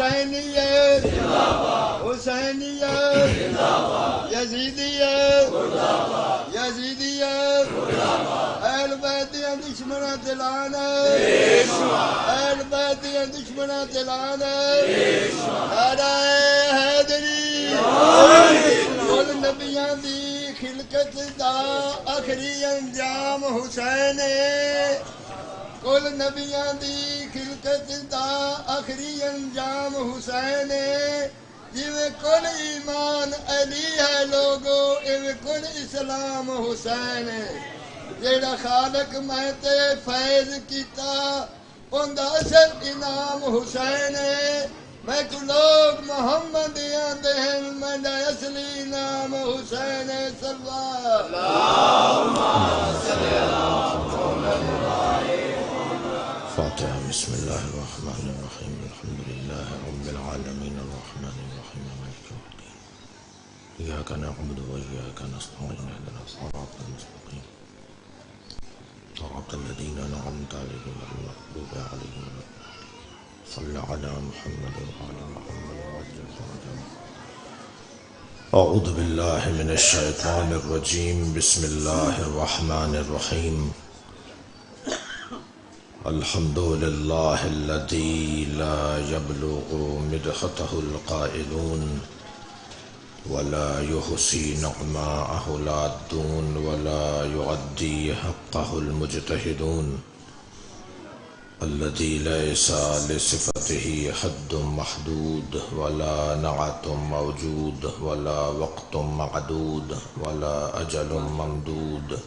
حسینیت حسینیت یزیدیت یزیدیت اہل بیت دیاں دشمناں تے لعنت اہل بیت دیاں دشمناں تے لعنت نعرہ حیدری کل نبیاں دی خلقت دا آخری انجام حسین ہے کل نبیاں دی خلقت دا آخری انجام حسین ہے جویں کل ایمان علی ہے لوگو ایویں کل اسلام حسین ہے جیڑا خالق میں تے فیض کیتا اوندا اصل انعام حسین ہے میں کو لوگ محمد آندے ہیں میرا اصلی نام حسین ہے صلی اللہ فاتحة بسم الله الرحمن الرحيم الحمد لله رب العالمين الرحمن الرحيم مالك يوم الدين إياك نعبد وإياك نستعين اهدنا الصراط المستقيم صراط الذين أنعمت عليهم غير المغضوب عليهم ولا الضالين صل على محمد وعلى محمد وعجل فرجهم أعوذ بالله من الشيطان الرجيم بسم الله الرحمن الرحيم الحمد لله الذي لا يبلغ مدحته القائلون ولا يحصي نعماءه العادون ولا يؤدي حقه المجتهدون الذي ليس لصفته حد محدود ولا نعت موجود ولا وقت معدود ولا أجل ممدود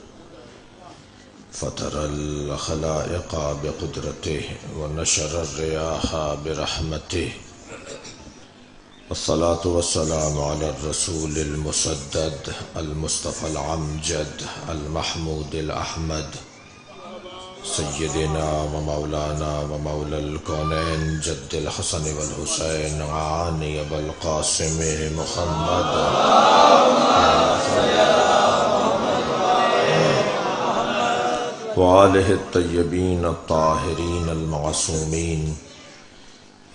فترى الخلائق بقدرته ونشر الرياح برحمته والصلاة والسلام على الرسول المسدد المصطفى العمجد المحمود الأحمد سيدنا ومولانا ومولى الكونين جد الحسن والحسين عاني بالقاسم محمد وآله الطيبين الطاهرين المعصومين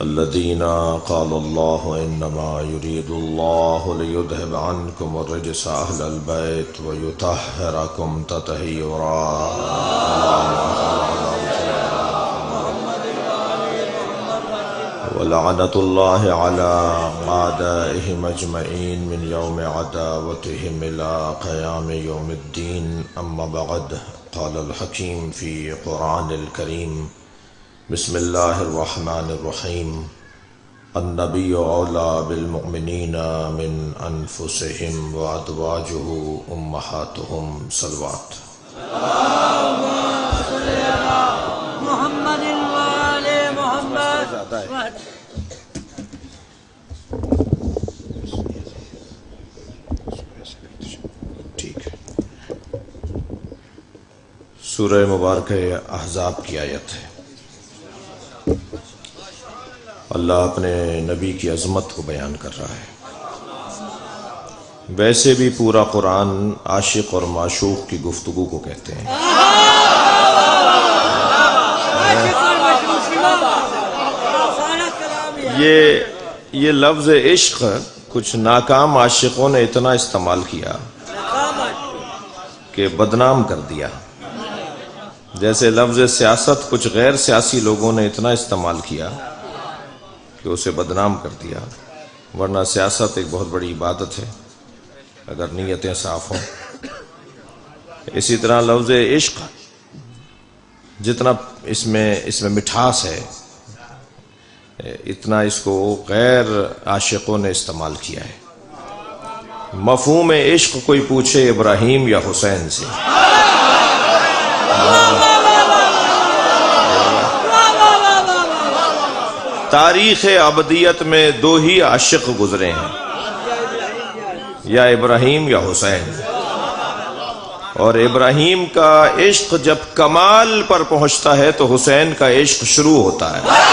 الذين قال الله إنما يريد الله ليذهب عنكم الرجس أهل البيت ويطهركم تطهيرا ولعنة الله على أعدائهم أجمعين من يوم عداوتهم إلى قيام يوم الدين أما بعد قال الحكيم في قرآن الكريم بسم الله الرحمن الرحيم النبي أولى بالمؤمنين من أنفسهم وأزواجه أمهاتهم صلوات اللهم صل على محمد وآل محمد سورہ مبارکہ احزاب کی آیت ہے اللہ اپنے نبی کی عظمت کو بیان کر رہا ہے ویسے بھی پورا قرآن عاشق اور معشوق کی گفتگو کو کہتے ہیں یہ لفظ عشق کچھ ناکام عاشقوں نے اتنا استعمال کیا کہ بدنام کر دیا جیسے لفظ سیاست کچھ غیر سیاسی لوگوں نے اتنا استعمال کیا کہ اسے بدنام کر دیا ورنہ سیاست ایک بہت بڑی عبادت ہے اگر نیتیں صاف ہوں اسی طرح لفظ عشق جتنا اس میں مٹھاس ہے اتنا اس کو غیر عاشقوں نے استعمال کیا ہے مفہوم عشق کوئی پوچھے ابراہیم یا حسین سے تاریخ ابدیت میں دو ہی عاشق گزرے ہیں یا ابراہیم یا حسین اور ابراہیم کا عشق جب کمال پر پہنچتا ہے تو حسین کا عشق شروع ہوتا ہے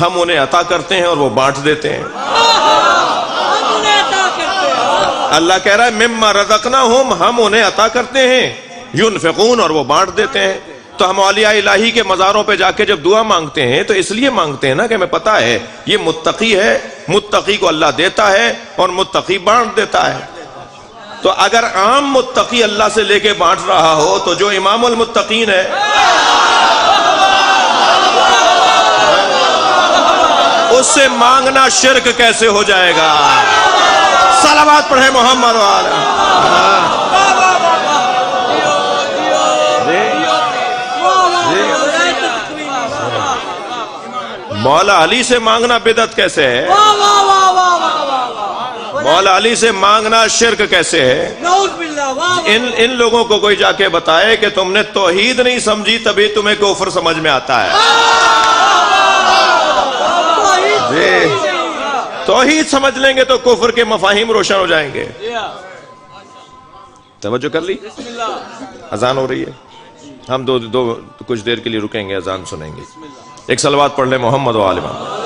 ہم انہیں عطا کرتے ہیں اور وہ بانٹ دیتے ہیں. ہم انہیں عطا کرتے ہیں. اللہ کہہ رہا ہے مما رزقناہم، ہم انہیں عطا کرتے ہیں، ينفقون، اور وہ بانٹ دیتے ہیں. تو ہم اولیاء الہی کے مزاروں پہ جا کے جب دعا مانگتے ہیں تو اس لیے مانگتے ہیں نا کہ ہمیں پتہ ہے یہ متقی ہے، متقی کو اللہ دیتا ہے اور متقی بانٹ دیتا ہے. تو اگر عام متقی اللہ سے لے کے بانٹ رہا ہو تو جو امام المتقین ہے اس سے مانگنا شرک کیسے ہو جائے گا؟ صلوات پڑھیں محمد والا. مولا علی سے مانگنا بدعت کیسے ہے؟ مولا علی سے مانگنا شرک کیسے ہے؟ نعوذ باللہ. ان لوگوں کو کوئی جا کے بتائے کہ تم نے توحید نہیں سمجھی تبھی تمہیں کفر سمجھ میں آتا ہے. توحید سمجھ لیں گے تو کفر کے مفاہیم روشن ہو جائیں گے. توجہ کر لی؟ اذان ہو رہی ہے، ہم دو کچھ دیر کے لیے رکیں گے، اذان سنیں گے. ایک صلوات پڑھ لیں محمد و آل محمد.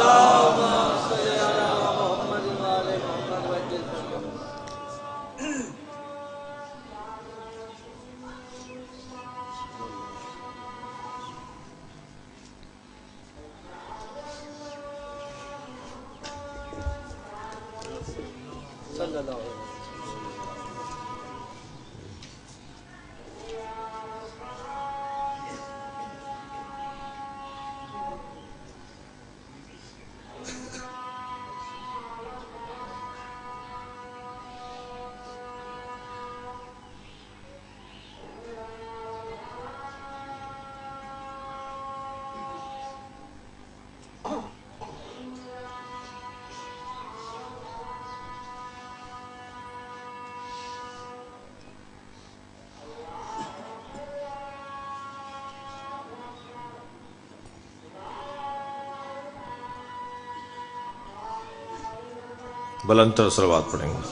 بلند تر صلوات پڑھیں گے.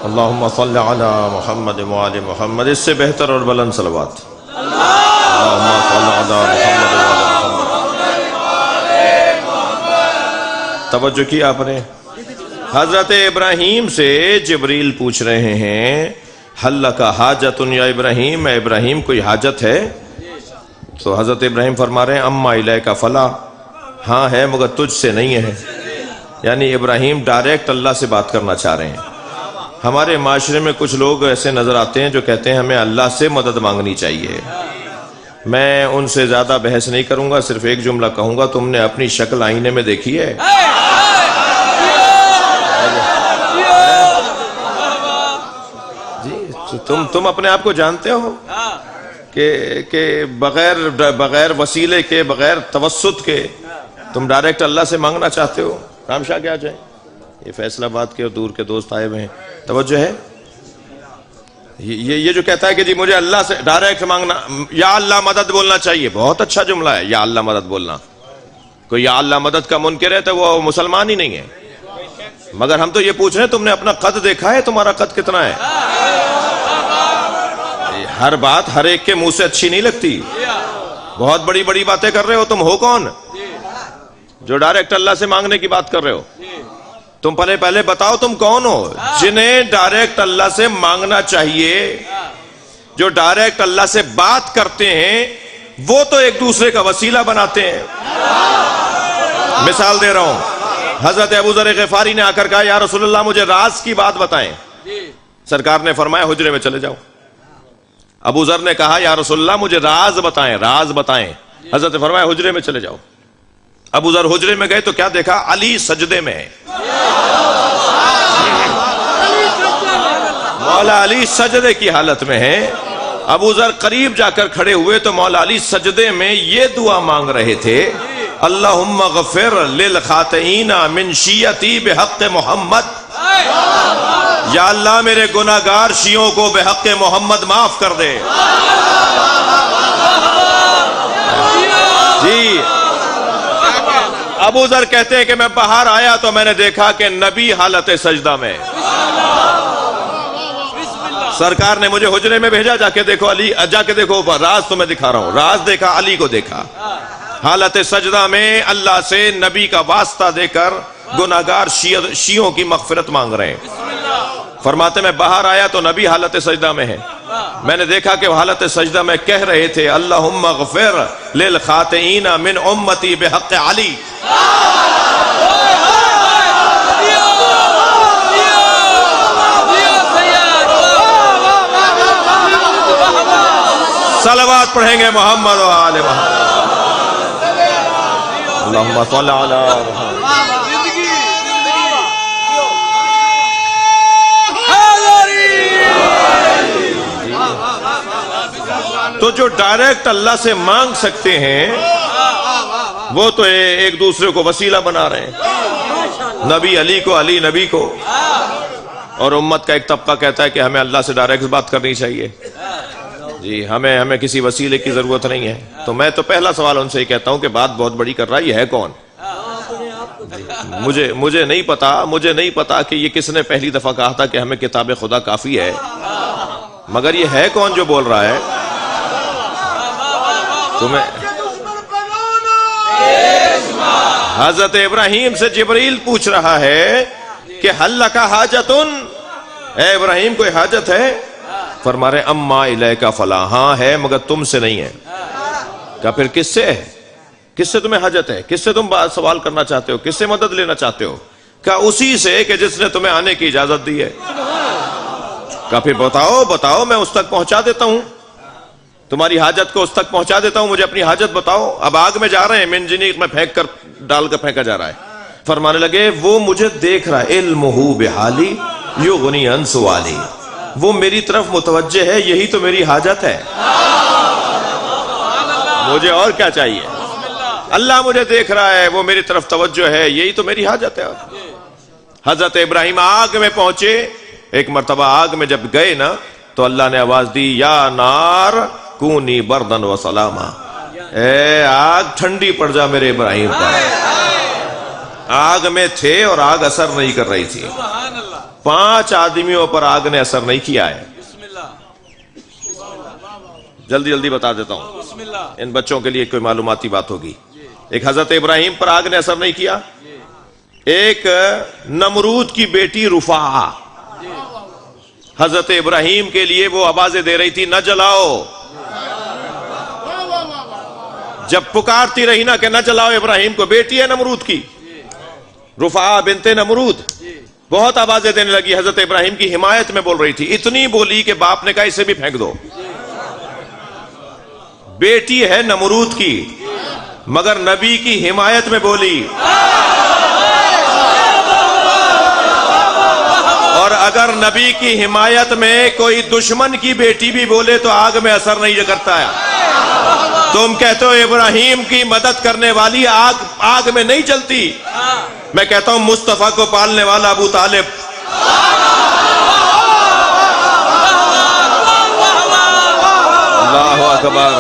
اللہم صل علی محمد و آل محمد. اس سے بہتر اور بلند صلوات. اللہم صل علی محمد و آل محمد. توجہ کی آپ نے؟ حضرت ابراہیم سے جبریل پوچھ رہے ہیں حل لک حاجت یا ابراہیم، اے ابراہیم کوئی حاجت ہے؟ تو حضرت ابراہیم فرما رہے ہیں اما الیک فلا، ہاں ہے مگر تجھ سے نہیں ہے. یعنی ابراہیم ڈائریکٹ اللہ سے بات کرنا چاہ رہے ہیں. ہمارے معاشرے میں کچھ لوگ ایسے نظر آتے ہیں جو کہتے ہیں ہمیں اللہ سے مدد مانگنی چاہیے. میں ان سے زیادہ بحث نہیں کروں گا، صرف ایک جملہ کہوں گا، تم نے اپنی شکل آئینے میں دیکھی ہے؟ جی تم اپنے آپ کو جانتے ہو کہ بغیر وسیلے کے، بغیر توسط کے تم ڈائریکٹ اللہ سے مانگنا چاہتے ہو؟ رام شاہ کیا جائیں؟ یہ فیصل آباد کے اور دور کے دوست آئے ہوئے ہیں. توجہ ہے؟ یہ جو کہتا ہے کہ جی مجھے اللہ سے ڈائریکٹ مانگنا، یا اللہ مدد بولنا چاہیے، بہت اچھا جملہ ہے یا اللہ مدد بولنا. کوئی یا اللہ مدد کا منکر ہے تو وہ مسلمان ہی نہیں ہے. مگر ہم تو یہ پوچھ رہے ہیں تم نے اپنا قد دیکھا ہے؟ تمہارا قد کتنا ہے؟ ہر بات ہر ایک کے منہ سے اچھی نہیں لگتی. بہت بڑی بڑی باتیں کر رہے ہو. تم ہو کون جو ڈائریکٹ اللہ سے مانگنے کی بات کر رہے ہو؟ تم پہلے بتاؤ تم کون ہو جنہیں ڈائریکٹ اللہ سے مانگنا چاہیے. جو ڈائریکٹ اللہ سے بات کرتے ہیں وہ تو ایک دوسرے کا وسیلہ بناتے ہیں. مثال دے رہا ہوں، حضرت ابو ذر غفاری نے آ کر کہا یا رسول اللہ مجھے راز کی بات بتائیں. سرکار نے فرمایا حجرے میں چلے جاؤ. ابو ذر نے کہا یا رسول اللہ مجھے راز بتائیں، راز بتائیں. حضرت نے فرمایا حجرے میں چلے جاؤ. ابو ذر حجرے میں گئے تو کیا دیکھا؟ علی سجدے میں ہے. مولا علی سجدے کی حالت میں ہے. ابو ذر قریب جا کر کھڑے ہوئے تو مولا علی سجدے میں یہ دعا مانگ رہے تھے اللہم اغفر للخاطئین من شیعتی بحق محمد. یا اللہ میرے گناہگار شیعوں کو بحق محمد معاف کر دے. جی ابو ذر کہتے ہیں کہ میں باہر آیا تو میں نے دیکھا کہ نبی حالت سجدہ میں. سرکار نے مجھے حجرے میں بھیجا جا کے دیکھو علی، جا کے دیکھو اوپر، راز تمہیں دکھا رہا ہوں. راز دیکھا، علی کو دیکھا. حالت سجدہ میں اللہ سے نبی کا واسطہ دے کر گناہگار شیعوں کی مغفرت مانگ رہے ہیں۔ فرماتے میں باہر آیا تو نبی حالت سجدہ میں ہے، میں نے دیکھا کہ وہ حالت سجدہ میں کہہ رہے تھے اللہم اغفر للخاطئین من امتی بحق علی۔ صلوات پڑھیں گے محمد و آل محمد۔ اللہم صلی علی محمد۔ تو جو ڈائریکٹ اللہ سے مانگ سکتے ہیں وہ تو ایک دوسرے کو وسیلہ بنا رہے ہیں، نبی علی کو، علی نبی کو، اور امت کا ایک طبقہ کہتا ہے کہ ہمیں اللہ سے ڈائریکٹ بات کرنی چاہیے، جی ہمیں کسی وسیلے کی ضرورت نہیں ہے۔ تو میں تو پہلا سوال ان سے ہی کہتا ہوں کہ بات بہت بڑی کر رہا ہے، یہ ہے کون؟ مجھے نہیں پتا کہ یہ کس نے پہلی دفعہ کہا تھا کہ ہمیں کتاب خدا کافی ہے، مگر یہ ہے کون جو بول رہا ہے؟ تمہیں حضرت ابراہیم سے جبریل پوچھ رہا ہے کہ حل لک حاجتن، اے ابراہیم کوئی حاجت ہے؟ فرما رہے اما الیک فلا، ہاں ہے مگر تم سے نہیں ہے۔ کہا پھر کس سے ہے؟ کس سے تمہیں حاجت ہے؟ کس سے تم سوال کرنا چاہتے ہو؟ کس سے مدد لینا چاہتے ہو؟ کہا اسی سے کہ جس نے تمہیں آنے کی اجازت دی ہے۔ کہا پھر بتاؤ میں اس تک پہنچا دیتا ہوں، تمہاری حاجت کو اس تک پہنچا دیتا ہوں، مجھے اپنی حاجت بتاؤ۔ اب آگ میں جا رہے ہیں، منجنیق میں ڈال کر پھینکا جا رہا ہے۔ فرمانے لگے وہ مجھے دیکھ رہا ہے، علمہ بحالی یغنی عن سوالی، وہ میری طرف متوجہ ہے، یہی تو میری حاجت ہے، مجھے اور کیا چاہیے؟ اللہ مجھے دیکھ رہا ہے، وہ میری طرف توجہ ہے، یہی تو میری حاجت ہے۔ حضرت ابراہیم آگ میں پہنچے، ایک مرتبہ آگ میں جب گئے نا تو اللہ نے آواز دی یا نار کونی بردن و سلاما، اے آگ ٹھنڈی پڑ جا میرے ابراہیم پر۔ آگ میں تھے اور آگ اثر نہیں کر رہی تھی، 5 آدمیوں پر آگ نے اثر نہیں کیا ہے۔ جلدی بتا دیتا ہوں، ان بچوں کے لیے کوئی معلوماتی بات ہوگی۔ ایک حضرت ابراہیم پر آگ نے اثر نہیں کیا، ایک نمرود کی بیٹی رفاعہ حضرت ابراہیم کے لیے وہ آوازیں دے رہی تھی نہ جلاؤ، جب پکارتی رہی نا کہ نہ جلاؤ ابراہیم کو، بیٹی ہے نمرود کی، رفاعہ بنت نمرود، بہت آوازیں دینے لگی، حضرت ابراہیم کی حمایت میں بول رہی تھی، اتنی بولی کہ باپ نے کہا اسے بھی پھینک دو۔ بیٹی ہے نمرود کی مگر نبی کی حمایت میں بولی، اور اگر نبی کی حمایت میں کوئی دشمن کی بیٹی بھی بولے تو آگ میں اثر نہیں کرتا ہے۔ تم کہتے ہو ابراہیم کی مدد کرنے والی آگ میں نہیں جلتی، میں کہتا ہوں مصطفیٰ کو پالنے والا ابو طالب، اللہ اکبر،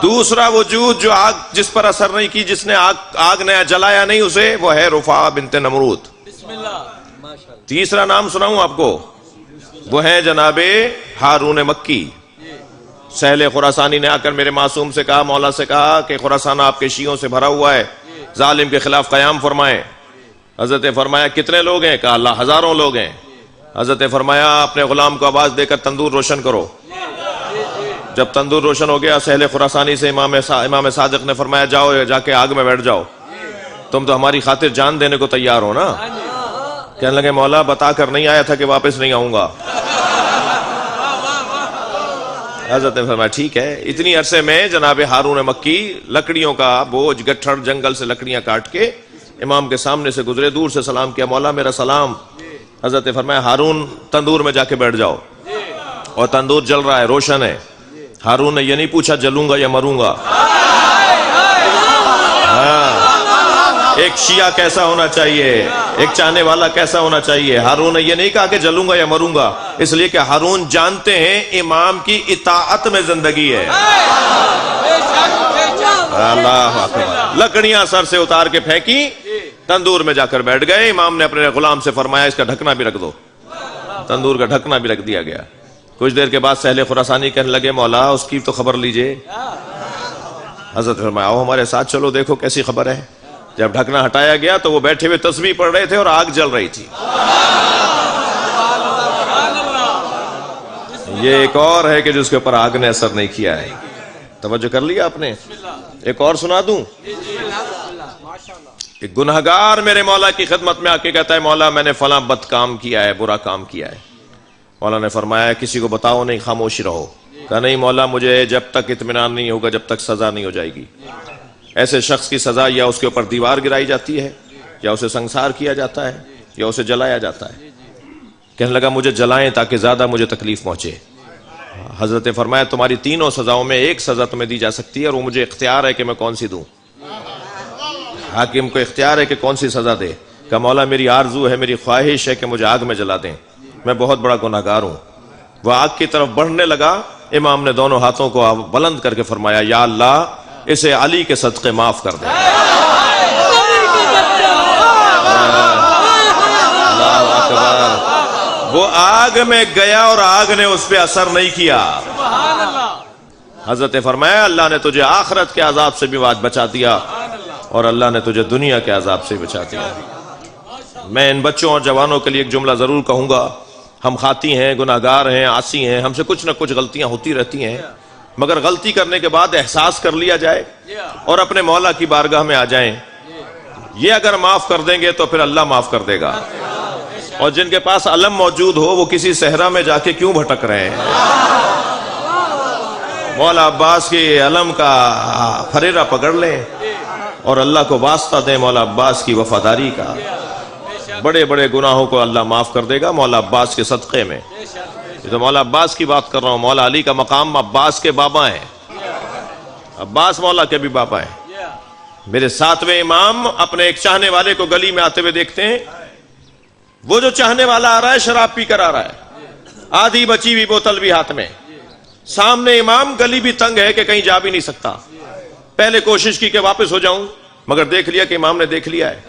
دوسرا وجود جو آگ جس پر اثر نہیں کی، جس نے آگ نے جلایا نہیں اسے، وہ ہے رفاعہ بنت نمرود۔ تیسرا نام سناؤں آپ کو، وہ ہے جناب ہارون مکی۔ سہل خراسانی نے آ کر میرے معصوم سے کہا، مولا سے کہا کہ خراسان آپ کے شیعوں سے بھرا ہوا ہے، ظالم کے خلاف قیام فرمائیں۔ حضرت نے فرمایا کتنے لوگ ہیں؟ کہا اللہ ہزاروں لوگ ہیں۔ حضرت نے فرمایا اپنے غلام کو آواز دے کر تندور روشن کرو۔ جب تندور روشن ہو گیا، سہل خراسانی سے امام صادق نے فرمایا جاؤ جا کے آگ میں بیٹھ جاؤ، تم تو ہماری خاطر جان دینے کو تیار ہو نا؟ کہنے لگے مولا بتا کر نہیں آیا تھا کہ واپس نہیں آؤں گا۔ حضرت نے فرمایا ٹھیک ہے۔ اتنی عرصے میں جناب ہارون مکی لکڑیوں کا بوجھ گٹھڑ جنگل سے لکڑیاں کاٹ کے امام کے سامنے سے گزرے، دور سے سلام کیا، مولا میرا سلام۔ حضرت نے فرمایا ہارون تندور میں جا کے بیٹھ جاؤ، اور تندور جل رہا ہے، روشن ہے۔ ہارون نے یہ نہیں پوچھا جلوں گا یا مروں گا۔ ایک شیعہ کیسا ہونا چاہیے، ایک چاہنے والا کیسا ہونا چاہیے؟ ہارون نے یہ نہیں کہا کہ جلوں گا یا مروں گا، اس لیے کہ ہارون جانتے ہیں امام کی اطاعت میں زندگی ہے۔ اللہ اکبر۔ لکڑیاں سر سے اتار کے پھینکی، تندور میں جا کر بیٹھ گئے۔ امام نے اپنے غلام سے فرمایا اس کا ڈھکنا بھی رکھ دو، تندور کا ڈھکنا بھی رکھ دیا گیا۔ کچھ دیر کے بعد سہل خراسانی کہنے لگے مولا اس کی تو خبر لیجئے، حضرت فرمایا آؤ ہمارے ساتھ چلو دیکھو کیسی خبر ہے. جب ڈھکنا ہٹایا گیا تو وہ بیٹھے ہوئے تسبیح پڑھ رہے تھے اور آگ جل رہی تھی. یہ ایک اور ہے کہ جس کے اوپر آگ نے اثر نہیں کیا ہے. توجہ کر لیا آپ نے؟ ایک اور سنا دوں. ایک گنہگار میرے مولا کی خدمت میں آ کے کہتا ہے مولا میں نے فلاں بد کام کیا ہے، برا کام کیا ہے. مولا نے فرمایا کسی کو بتاؤ نہیں، خاموش رہو. کہا نہیں مولا مجھے جب تک اطمینان نہیں ہوگا جب تک سزا نہیں ہو جائے گی. ایسے شخص کی سزا یا اس کے اوپر دیوار گرائی جاتی ہے، یا اسے سنسار کیا جاتا ہے، یا اسے جلایا جاتا ہے. کہنے لگا مجھے جلائیں تاکہ زیادہ مجھے تکلیف پہنچے. حضرت نے فرمایا تمہاری تینوں سزاؤں میں ایک سزا تمہیں دی جا سکتی ہے اور وہ مجھے اختیار ہے کہ میں کون سی دوں. حاکم کو اختیار ہے کہ کون سی سزا دے. کہ مولا میری آرزو ہے، میری خواہش ہے کہ مجھے آگ میں جلا دیں، میں بہت بڑا گنہگار ہوں. وہ آگ کی طرف بڑھنے لگا. امام نے دونوں ہاتھوں کو بلند کر کے فرمایا یا اللہ اسے علی کے صدقے معاف کر دے. اللہ اکبر. وہ آگ میں گیا اور آگ نے اس پہ اثر نہیں کیا. حضرت نے فرمایا اللہ نے تجھے آخرت کے عذاب سے بھی بچا دیا اور اللہ نے تجھے دنیا کے عذاب سے بچا دیا. میں ان بچوں اور جوانوں کے لیے ایک جملہ ضرور کہوں گا. ہم خاطی ہیں، گناہگار ہیں، عاصی ہیں، ہم سے کچھ نہ کچھ غلطیاں ہوتی رہتی ہیں، مگر غلطی کرنے کے بعد احساس کر لیا جائے اور اپنے مولا کی بارگاہ میں آ جائیں. یہ اگر معاف کر دیں گے تو پھر اللہ معاف کر دے گا. اور جن کے پاس علم موجود ہو وہ کسی صحرا میں جا کے کیوں بھٹک رہے ہیں؟ مولا عباس کے علم کا پھریرا پکڑ لیں اور اللہ کو واسطہ دیں مولا عباس کی وفاداری کا. بڑے بڑے گناہوں کو اللہ معاف کر دے گا مولا عباس کے صدقے میں. یہ تو مولا عباس کی بات کر رہا ہوں. مولا علی کا مقام عباس کے بابا ہیں. عباس مولا کے بھی بابا ہیں. میرے 7ویں امام اپنے ایک چاہنے والے کو گلی میں آتے ہوئے دیکھتے ہیں. وہ جو چاہنے والا آ رہا ہے شراب پی کر آ رہا ہے، آدھی بچی ہوئی بوتل بھی ہاتھ میں. سامنے امام، گلی بھی تنگ ہے کہ کہیں جا بھی نہیں سکتا. پہلے کوشش کی کہ واپس ہو جاؤں، مگر دیکھ لیا کہ امام نے دیکھ لیا ہے.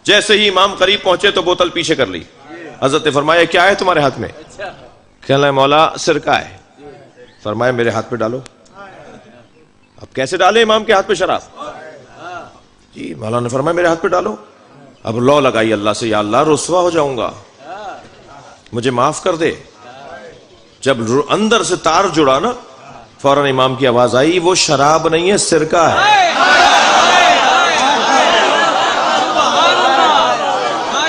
جیسے ہی امام قریب پہنچے تو بوتل پیچھے کر لی. حضرت نے فرمایا کیا ہے تمہارے ہاتھ میں؟ کہنے لگا مولا سرکہ ہے. فرمایا میرے ہاتھ پہ ڈالو. اب کیسے ڈالے امام کے ہاتھ پہ شراب؟ جی مولا نے فرمایا میرے ہاتھ پہ ڈالو. اب لو لگائی اللہ سے، یا اللہ رسوا ہو جاؤں گا، مجھے معاف کر دے. جب اندر سے تار جڑا نا فوراً امام کی آواز آئی وہ شراب نہیں ہے سرکہ ہے.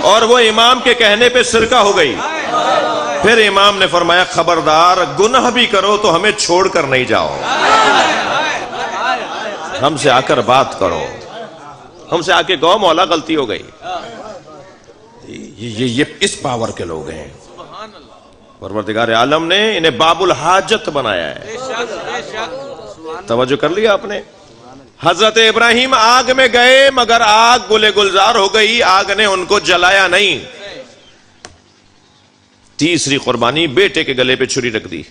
اور وہ امام کے کہنے پہ سرکہ ہو گئی. پھر امام نے فرمایا خبردار گناہ بھی کرو تو ہمیں چھوڑ کر نہیں جاؤ، ہم سے آ کر بات کرو، ہم سے آ کے کہو مولا غلطی ہو گئی. یہ اس پاور کے لوگ ہیں. پروردگار عالم نے انہیں باب الحاجت بنایا ہے. توجہ کر لیا آپ نے؟ حضرت ابراہیم آگ میں گئے مگر آگ گلے گلزار ہو گئی، آگ نے ان کو جلایا نہیں. تیسری قربانی بیٹے کے گلے پہ چھری رکھ دی.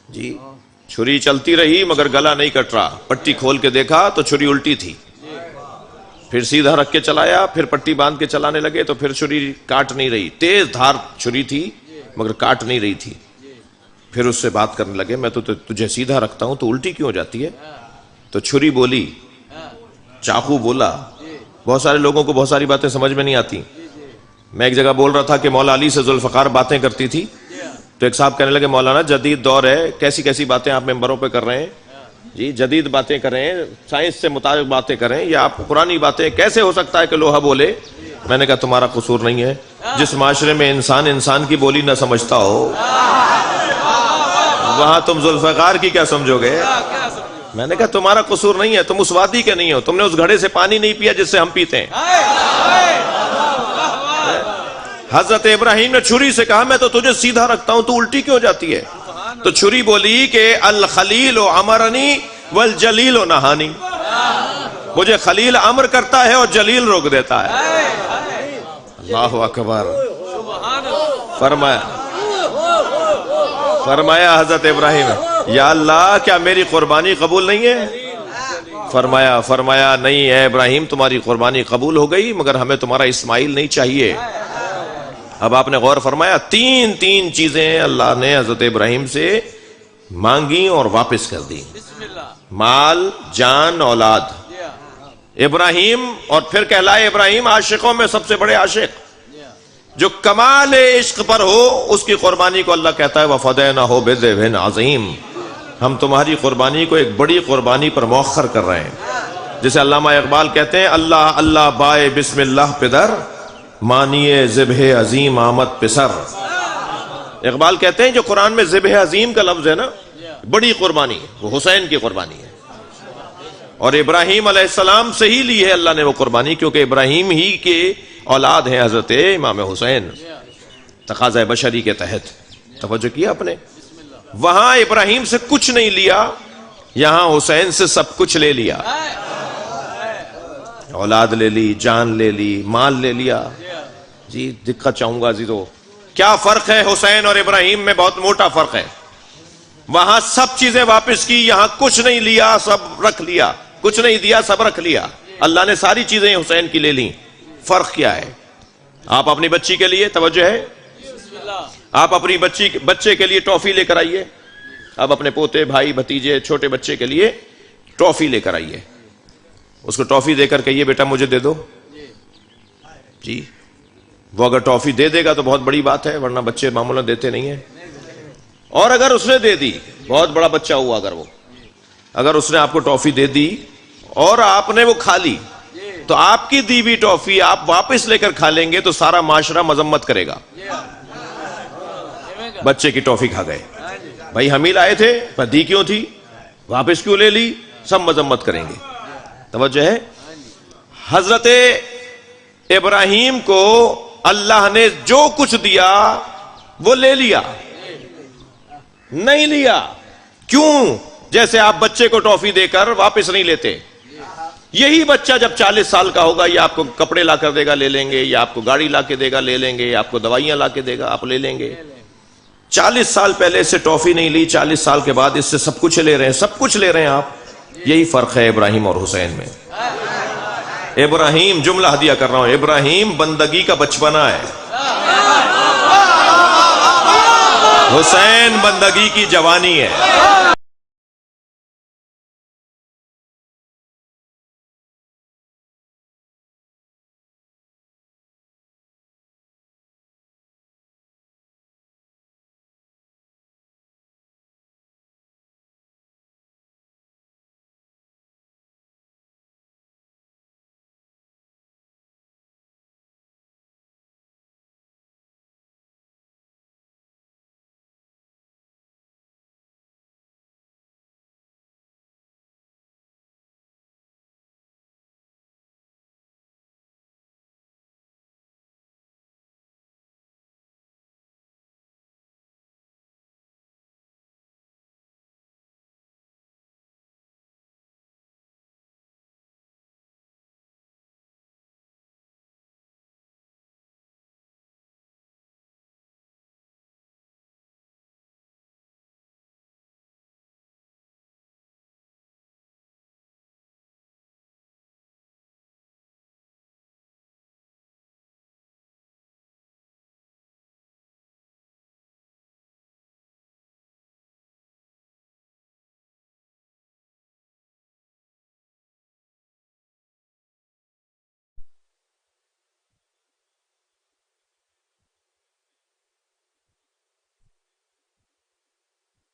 جی چھری چلتی رہی مگر گلا نہیں کٹ رہا. پٹی کھول کے دیکھا تو چھری الٹی تھی. پھر سیدھا رکھ کے چلایا، پھر پٹی باندھ کے چلانے لگے تو پھر چھری کاٹ نہیں رہی. تیز دھار چھری تھی مگر کاٹ نہیں رہی تھی. پھر اس سے بات کرنے لگے میں تو تجھے سیدھا رکھتا ہوں تو الٹی کیوں ہو جاتی ہے؟ تو چھری بولی، چاقو بولا. بہت سارے لوگوں کو بہت ساری باتیں سمجھ میں نہیں آتی. میں ایک جگہ بول رہا تھا کہ مولا علی سے ذوالفقار باتیں کرتی تھی تو ایک صاحب کہنے لگے مولانا جدید دور ہے، کیسی کیسی باتیں آپ ممبروں پہ کر رہے ہیں؟ جی جدید باتیں کریں، سائنس سے مطابق باتیں کریں، یا آپ پرانی باتیں، کیسے ہو سکتا ہے کہ لوہا بولے؟ میں نے کہا تمہارا قصور نہیں ہے. جس معاشرے میں انسان کی بولی نہ سمجھتا ہو وہاں تم ذوالفقار کی کیا سمجھو گے؟ میں نے کہا تمہارا قصور نہیں ہے، تم اس وادی کے نہیں ہو، تم نے اس گھڑے سے پانی نہیں پیا جس سے ہم پیتے ہیں. حضرت ابراہیم نے چھری سے کہا میں تو تجھے سیدھا رکھتا ہوں تو الٹی کیوں جاتی ہے؟ تو چھری بولی کہ الخلیل امرنی والجلیل نہانی، مجھے خلیل امر کرتا ہے اور جلیل روک دیتا ہے. اللہ اکبر. فرمایا حضرت ابراہیم یا اللہ کیا میری قربانی قبول نہیں ہے؟ فرمایا نہیں ہے ابراہیم تمہاری قربانی قبول ہو گئی مگر ہمیں تمہارا اسماعیل نہیں چاہیے. اب آپ نے غور فرمایا تین چیزیں اللہ نے حضرت ابراہیم سے مانگی اور واپس کر دی. مال، جان، اولاد. ابراہیم اور پھر کہلائے ابراہیم عاشقوں میں سب سے بڑے عاشق. جو کمال عشق پر ہو اس کی قربانی کو اللہ کہتا ہے وَفَدَيْنَاهُ بِذِبْحٍ عَظِيمٍ. ہم تمہاری قربانی کو ایک بڑی قربانی پر مؤخر کر رہے ہیں. جسے علامہ اقبال کہتے ہیں اللہ اللہ بائے بسم اللہ پدر، مانیے ذبح عظیم آمد پسر. اقبال کہتے ہیں جو قرآن میں ذبح عظیم کا لفظ ہے نا، بڑی قربانی، وہ حسین کی قربانی ہے. اور ابراہیم علیہ السلام سے ہی لی ہے اللہ نے وہ قربانی، کیونکہ ابراہیم ہی کے اولاد ہیں حضرت امام حسین، تقاضۂ بشری کے تحت. توجہ کیا آپ نے؟ وہاں ابراہیم سے کچھ نہیں لیا، یہاں حسین سے سب کچھ لے لیا. اولاد لے لی، جان لے لی، مال لے لیا. جی دقت چاہوں گا جی، تو کیا فرق ہے حسین اور ابراہیم میں؟ بہت موٹا فرق ہے. وہاں سب چیزیں واپس کی، یہاں کچھ نہیں لیا سب رکھ لیا، کچھ نہیں دیا سب رکھ لیا. اللہ نے ساری چیزیں حسین کی لے لی. فرق کیا ہے؟ آپ اپنی بچی کے لیے، توجہ ہے، آپ اپنی بچے کے لیے ٹافی لے کر آئیے. آپ اپنے پوتے، بھائی، بھتیجے، چھوٹے بچے کے لیے ٹافی لے کر آئیے. اس کو ٹافی دے کر کہیے بیٹا مجھے دے دو. جی وہ اگر ٹافی دے دے گا تو بہت بڑی بات ہے، ورنہ بچے معمولاً دیتے نہیں ہیں. اور اگر اس نے دے دی، بہت بڑا بچہ ہوا اگر اس نے آپ کو ٹافی دے دی اور آپ نے وہ کھا لی، تو آپ کی دی ہوئی ٹافی آپ واپس لے کر کھا لیں گے تو سارا معاشرہ مذمت کرے گا. بچے کی ٹافی کھا گئے، بھائی ہم ہی لائے تھے، پر دی کیوں تھی، واپس کیوں لے لی، سب مذمت کریں گے. توجہ ہے؟ حضرت ابراہیم کو اللہ نے جو کچھ دیا وہ لے لیا، نہیں لیا. کیوں؟ جیسے آپ بچے کو ٹافی دے کر واپس نہیں لیتے. یہی بچہ جب 40 سال کا ہوگا، یا آپ کو کپڑے لا کر دے گا، لے لیں گے، یا آپ کو گاڑی لا کے دے گا، لے لیں گے، یا آپ کو دوائیاں لا کے دے گا، آپ لے لیں گے. 40 سال پہلے اس سے ٹافی نہیں لی، 40 سال کے بعد اس سے سب کچھ لے رہے ہیں، سب کچھ لے رہے ہیں آپ. یہی فرق ہے ابراہیم اور حسین میں. ابراہیم، جملہ ہدیہ کر رہا ہوں، ابراہیم بندگی کا بچپنا ہے، حسین بندگی کی جوانی ہے.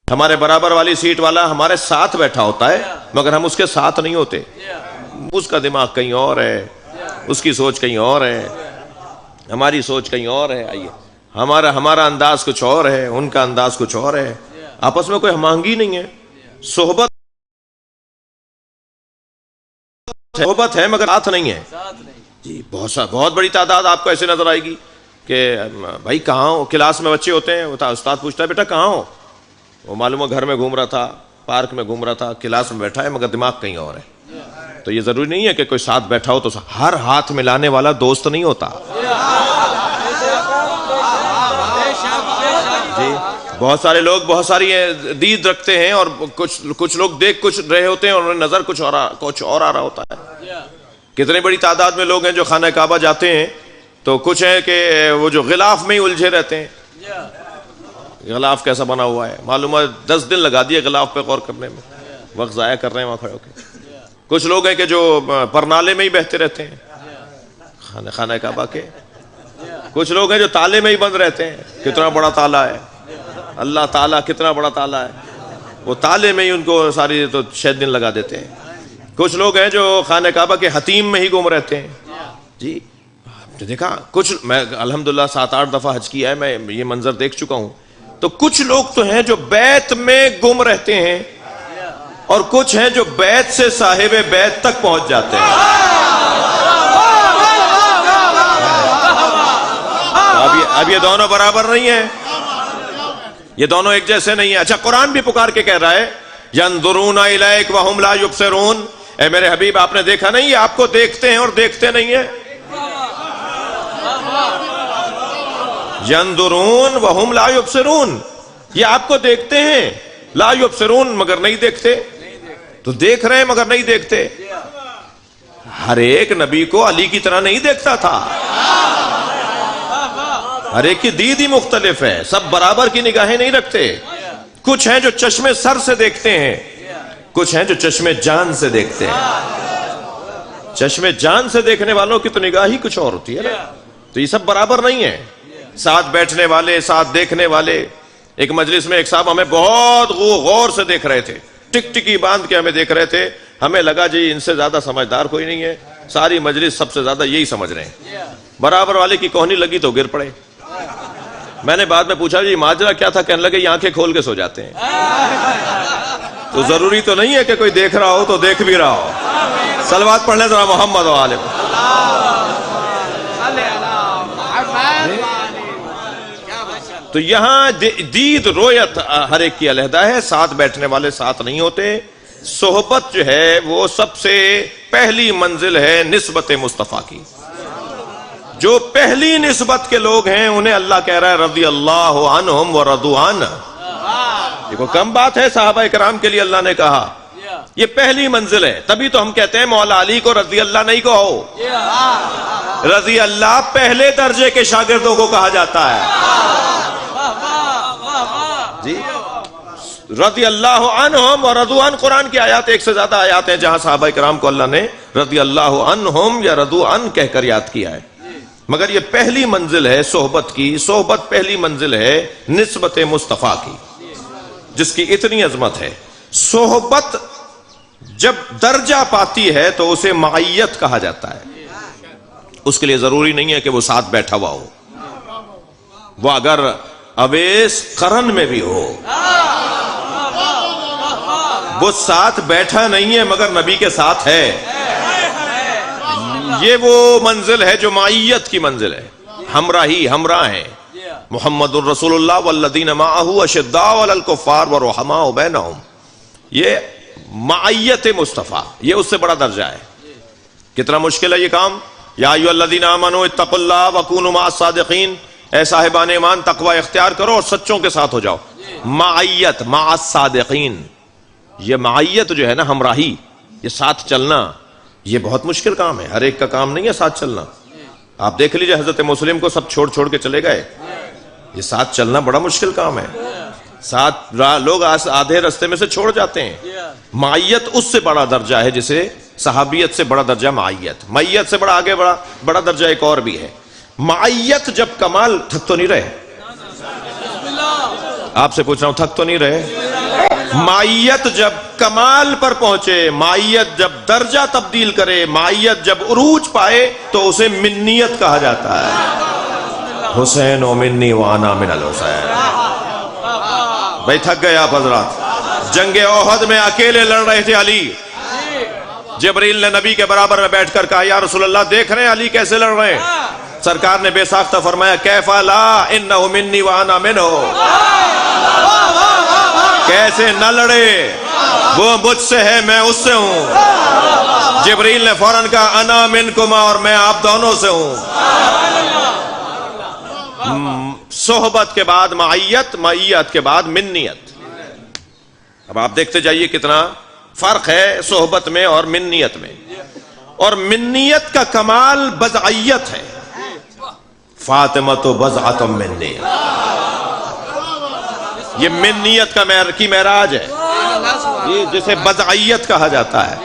ہمارے برابر والی سیٹ والا ہمارے ساتھ بیٹھا ہوتا ہے، مگر ہم اس کے ساتھ نہیں ہوتے. اس کا دماغ کہیں اور ہے، اس کی سوچ کہیں اور ہے، ہماری سوچ کہیں اور ہے. آئیے، ہمارا انداز کچھ اور ہے، ان کا انداز کچھ اور ہے. آپس میں کوئی ہم آہنگی نہیں ہے. صحبت ہے مگر ساتھ نہیں ہے. جی بہت بڑی تعداد آپ کو ایسے نظر آئے گی کہ بھائی کہاں ہو. کلاس میں بچے ہوتے ہیں، استاد پوچھتا ہے بیٹا کہاں ہو، وہ معلوم ہے گھر میں گھوم رہا تھا، پارک میں گھوم رہا تھا، کلاس میں بیٹھا ہے مگر دماغ کہیں اور ہے. تو یہ ضروری نہیں ہے کہ کوئی ساتھ بیٹھا ہو تو ہر ہاتھ ملانے والا دوست نہیں ہوتا. جی بہت سارے لوگ بہت ساری دید رکھتے ہیں، اور کچھ لوگ دیکھ کچھ رہے ہوتے ہیں اور انہیں نظر کچھ اور آ رہا ہوتا ہے. کتنی بڑی تعداد میں لوگ ہیں جو خانہ کعبہ جاتے ہیں تو کچھ ہیں کہ وہ جو غلاف میں ہی الجھے رہتے ہیں. غلاف کیسا بنا ہوا ہے معلوم ہے، 10 دن لگا دیے غلاف پہ غور کرنے میں. وقت ضائع کر رہے ہیں وہاں کھڑے ہو کے. کچھ لوگ ہیں کہ جو پرنالے میں ہی بہتے رہتے ہیں خانہ کعبہ کے. کچھ لوگ ہیں جو تالے میں ہی بند رہتے ہیں. کتنا بڑا تالا ہے اللہ تعالیٰ, کتنا بڑا تالا ہے, وہ تالے میں ہی ان کو ساری تو شیطان لگا دیتے ہیں. کچھ لوگ ہیں جو خانہ کعبہ کے حتیم میں ہی گم رہتے ہیں. جی دیکھا کچھ, میں الحمدللہ 7-8 دفعہ حج کیا ہے, میں یہ منظر دیکھ چکا ہوں. تو کچھ لوگ تو ہیں جو بیت میں گم رہتے ہیں اور کچھ ہیں جو بیت سے صاحب بیت تک پہنچ جاتے ہیں. اب یہ دونوں برابر نہیں ہیں, یہ دونوں ایک جیسے نہیں ہیں. اچھا قرآن بھی پکار کے کہہ رہا ہے ینظرون الیک وہم لا یبصرون, اے میرے حبیب آپ نے دیکھا نہیں, یہ آپ کو دیکھتے ہیں اور دیکھتے نہیں ہیں. ینظرون وہم لا یبصرون, یہ آپ کو دیکھتے ہیں, لا یبصرون مگر نہیں دیکھتے. تو دیکھ رہے ہیں مگر نہیں دیکھتے. ہر ایک نبی کو علی کی طرح نہیں دیکھتا تھا, ہر ایک کی دید ہی مختلف ہے, سب برابر کی نگاہیں نہیں رکھتے. کچھ ہیں جو چشمے سر سے دیکھتے ہیں, کچھ ہیں جو چشمے جان سے دیکھتے ہیں. چشمے جان سے دیکھنے والوں کی تو نگاہ ہی کچھ اور ہوتی ہے نا. تو یہ سب برابر نہیں ہے. ساتھ بیٹھنے والے, ساتھ دیکھنے والے. ایک مجلس میں ایک صاحب ہمیں بہت غور سے دیکھ رہے تھے, ٹک ٹکی باندھ کے ہمیں دیکھ رہے تھے. ہمیں لگا جی ان سے زیادہ سمجھدار کوئی نہیں ہے, ساری مجلس سب سے زیادہ یہی سمجھ رہے ہیں. برابر والے کی کوہنی لگی تو گر پڑے. میں نے بعد میں پوچھا جی ماجرا کیا تھا, کہنے لگے یہ آنکھیں کھول کے سو جاتے ہیں. تو ضروری تو نہیں ہے کہ کوئی دیکھ رہا ہو تو دیکھ بھی رہا ہو. صلوات پڑھ لیں ذرا محمد و آل محمد. تو یہاں دید رویت ہر ایک کی علیحدہ ہے, ساتھ بیٹھنے والے ساتھ نہیں ہوتے. صحبت جو ہے وہ سب سے پہلی منزل ہے نسبت مصطفیٰ کی. جو پہلی نسبت کے لوگ ہیں انہیں اللہ کہہ رہا ہے رضی اللہ عنہم ورضوا عنہ. یہ کوئی کم بات ہے صحابہ کرام کے لیے اللہ نے کہا, یہ پہلی منزل ہے. تبھی تو ہم کہتے ہیں مولا علی کو رضی اللہ نہیں کہو, رضی اللہ پہلے درجے کے شاگردوں کو کہا جاتا ہے. جی رضی اللہ عنہم ورضوا عنہ, قرآن کی آیات, ایک سے زیادہ آیات ہیں جہاں صحابہ کرام کو اللہ نے رضی اللہ عنہم یا رضوا عنہ کہہ کر یاد کیا ہے. مگر یہ پہلی منزل ہے صحبت کی. صحبت پہلی منزل ہے نسبت مصطفیٰ کی, جس کی اتنی عظمت ہے. صحبت جب درجہ پاتی ہے تو اسے معیت کہا جاتا ہے. اس کے لیے ضروری نہیں ہے کہ وہ ساتھ بیٹھا ہوا ہو, وہ اگر اویس قرن میں بھی ہو, وہ ساتھ بیٹھا نہیں ہے مگر نبی کے ساتھ ہے. یہ وہ منزل ہے جو معیت کی منزل ہے. ہمراہی, ہمراہ ہیں. محمد الرسول اللہ والذین معہ اشداء علی الکفار ورحماء بینہم, یہ معیت مصطفیٰ, یہ اس سے بڑا درجہ ہے. کتنا مشکل ہے یہ کام. یا ایھا الذین آمنوا اتقوا اللہ وکونوا مع الصادقین, اے صاحبان ایمان تقوی اختیار کرو اور سچوں کے ساتھ ہو جاؤ. معیت مع الصادقین, یہ معیت جو ہے نا, ہمراہی, یہ ساتھ چلنا, یہ بہت مشکل کام ہے. ہر ایک کا کام نہیں ہے ساتھ چلنا. آپ دیکھ لیجئے حضرت مسلم کو سب چھوڑ کے چلے گئے. یہ ساتھ چلنا بڑا مشکل کام ہے. ساتھ لوگ آدھے رستے میں سے چھوڑ جاتے ہیں. معیت اس سے بڑا درجہ ہے جسے صحابیت سے بڑا درجہ معیت. معیت سے بڑا آگے بڑا درجہ ایک اور بھی ہے. معیت جب کمال, تھک تو نہیں رہے, آپ سے پوچھ رہا ہوں تھک تو نہیں رہے. معیت جب کمال پر پہنچے, معیت جب درجہ تبدیل کرے, معیت جب عروج پائے تو اسے منیت کہا جاتا ہے. حسین و منی وانا من الحسین. بھائی تھک گئے آپ حضرات. جنگ احد میں اکیلے لڑ رہے تھے علی. جبریل نے نبی کے برابر میں بیٹھ کر کہا یا رسول اللہ دیکھ رہے ہیں علی کیسے لڑ رہے ہیں. سرکار نے بے ساختہ فرمایا کیف لا انہ منی وانا منہ, کیسے نہ لڑے, وہ مجھ سے ہے میں اس سے ہوں. جبریل نے فوراً کہا انا منکما, اور میں آپ دونوں سے ہوں. صحبت کے بعد معیت, معیت کے بعد منیت. اب آپ دیکھتے جائیے کتنا فرق ہے صحبت میں اور منیت میں. اور منیت کا کمال بضعیت ہے. فاطمہ تو بضعۃ منی, یہ منیت کی معراج ہے. جسے بضعیت کہا جاتا ہے.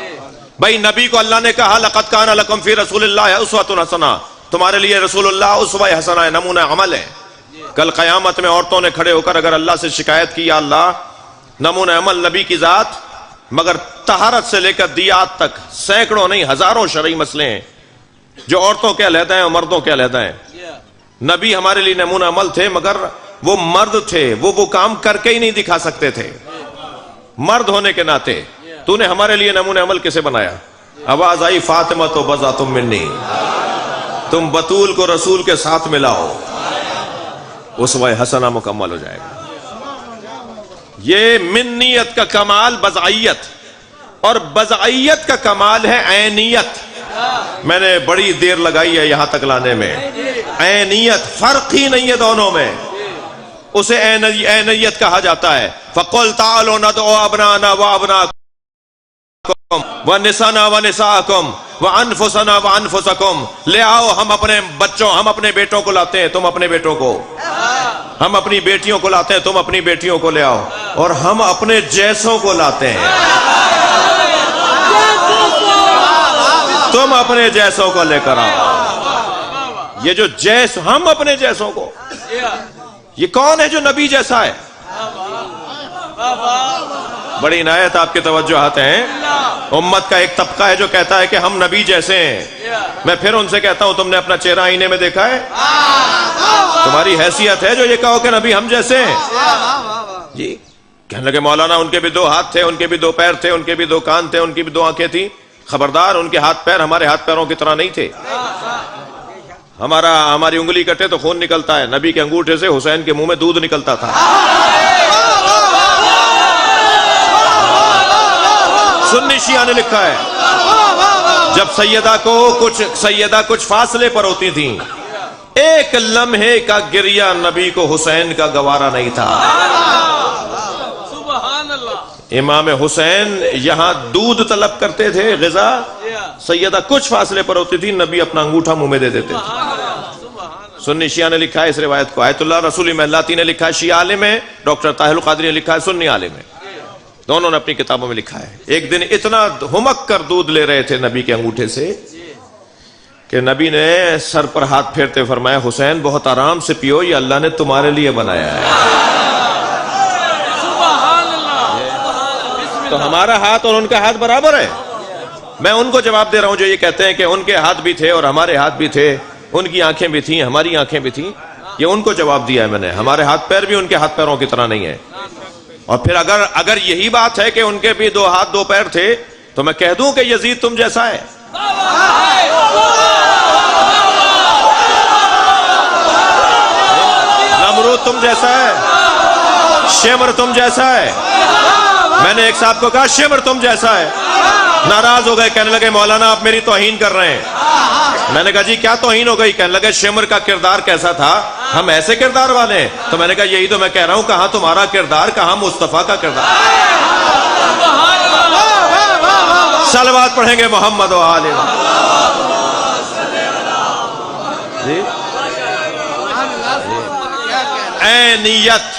بھائی نبی کو اللہ نے کہا لقد کان لکم فی رسول اللہ اسوۃ حسنہ، تمہارے لیے رسول اللہ اسوہ حسنہ ہے، نمونہ عمل ہے. کل قیامت میں عورتوں نے کھڑے ہو کر اگر اللہ سے شکایت کی یا اللہ نمونہ عمل نبی کی ذات، مگر طہارت سے لے کر دیات تک سینکڑوں نہیں ہزاروں شرعی مسئلے ہیں جو عورتوں کے علیحدہ ہیں اور مردوں کے علیحدہ ہیں. نبی ہمارے لیے نمونہ عمل تھے، مگر وہ مرد تھے، وہ کام کر کے ہی نہیں دکھا سکتے تھے. مرد ہونے کے ناطے تو نے ہمارے لیے نمونہ عمل کیسے بنایا؟ آواز آئی فاطمہ تو بزا تم منی، تم بطول کو رسول کے ساتھ ملاؤ، اسوہ حسنہ مکمل ہو جائے گا. یہ منیت کا کمال بضعیت، اور بضعیت کا کمال ہے عینیت. میں نے بڑی دیر لگائی ہے یہاں تک لانے میں. عینیت فرق ہی نہیں ہے دونوں میں، اسے عینیت کہا جاتا ہے. فَقُلْ تَعَالُوا نَدْعُوا أَبْنَاءَنَا وَأَبْنَاءَكُمْ وَنِسَاءَنَا وَنِسَاءَكُمْ وَأَنفُسَنَا وَأَنفُسَكُمْ. لے آؤ ہم اپنے بچوں، ہم اپنے بیٹوں کو لاتے ہیں، تم اپنے بیٹوں کو، ہم اپنی بیٹیوں کو لاتے ہیں، تم اپنی بیٹیوں کو لے آؤ، اور ہم اپنے جیسوں کو لاتے ہیں، تم اپنے جیسوں کو لے کر آؤ. یہ جو جیس، ہم اپنے جیسوں کو، یہ کون ہے جو نبی جیسا ہے؟ بڑی عنایت آپ کے توجہات ہیں. امت کا ایک طبقہ ہے جو کہتا ہے کہ ہم نبی جیسے ہیں. میں پھر ان سے کہتا ہوں تم نے اپنا چہرہ آئینے میں دیکھا ہے؟ تمہاری حیثیت ہے جو یہ کہو کہ نبی ہم جیسے ہیں؟ جی کہنے لگے مولانا ان کے بھی 2 ہاتھ تھے، ان کے بھی 2 پیر تھے، ان کے بھی 2 کان تھے، ان کی بھی 2 آنکھیں تھیں. خبردار، ان کے ہاتھ پیر ہمارے ہاتھ پیروں کی طرح نہیں تھے. ہماری انگلی کٹے تو خون نکلتا ہے، نبی کے انگوٹھے سے حسین کے منہ میں دودھ نکلتا تھا. سنی شیعہ نے لکھا ہے جب سیدہ کچھ فاصلے پر ہوتی تھیں، ایک لمحے کا گریہ نبی کو حسین کا گوارا نہیں تھا. امام حسین یہاں دودھ طلب کرتے تھے، غذا، سیدہ کچھ فاصلے پر ہوتی تھی، نبی اپنا انگوٹھا منہ میں دے دیتے تھے. سنی شیعہ نے لکھا ہے اس روایت کو، آیت اللہ رسولی محلاتی نے لکھا ہے، شیعہ عالم ہے، ڈاکٹر طاہر القادری نے لکھا ہے، سنی عالم ہے، دونوں نے اپنی کتابوں میں لکھا ہے. ایک دن اتنا ہمک کر دودھ لے رہے تھے نبی کے انگوٹھے سے کہ نبی نے سر پر ہاتھ پھیرتے فرمایا حسین بہت آرام سے پیو، یہ اللہ نے تمہارے لیے بنایا ہے. تو ہمارا ہاتھ اور ان کا ہاتھ برابر ہے. میں ان کو جواب دے رہا ہوں جو یہ کہتے ہیں کہ ان کے ہاتھ بھی تھے اور ہمارے ہاتھ بھی تھے، ان کی آنکھیں بھی تھیں ہماری آنکھیں بھی تھیں. یہ ان کو جواب دیا ہے میں نے. ہمارے ہاتھ پیر بھی ان کے ہاتھ پیروں کی طرح نہیں ہے. اور پھر اگر یہی بات ہے کہ ان کے بھی 2 ہاتھ 2 پیر تھے تو میں کہہ دوں کہ یزید تم جیسا ہے. نمرود تم جیسا ہے، شمر تم جیسا ہے. میں نے ایک صاحب کو کہا شمر تم جیسا ہے، ناراض ہو گئے، کہنے لگے مولانا آپ میری توہین کر رہے ہیں. میں نے کہا جی کیا توہین ہو گئی؟ کہنے لگے شمر کا کردار کیسا تھا، ہم ایسے کردار والے ہیں. تو میں نے کہا یہی تو میں کہہ رہا ہوں، کہاں تمہارا کردار، کہاں مصطفیٰ کا کردار. صلوات پڑھیں گے محمد و آل جی. عینیت،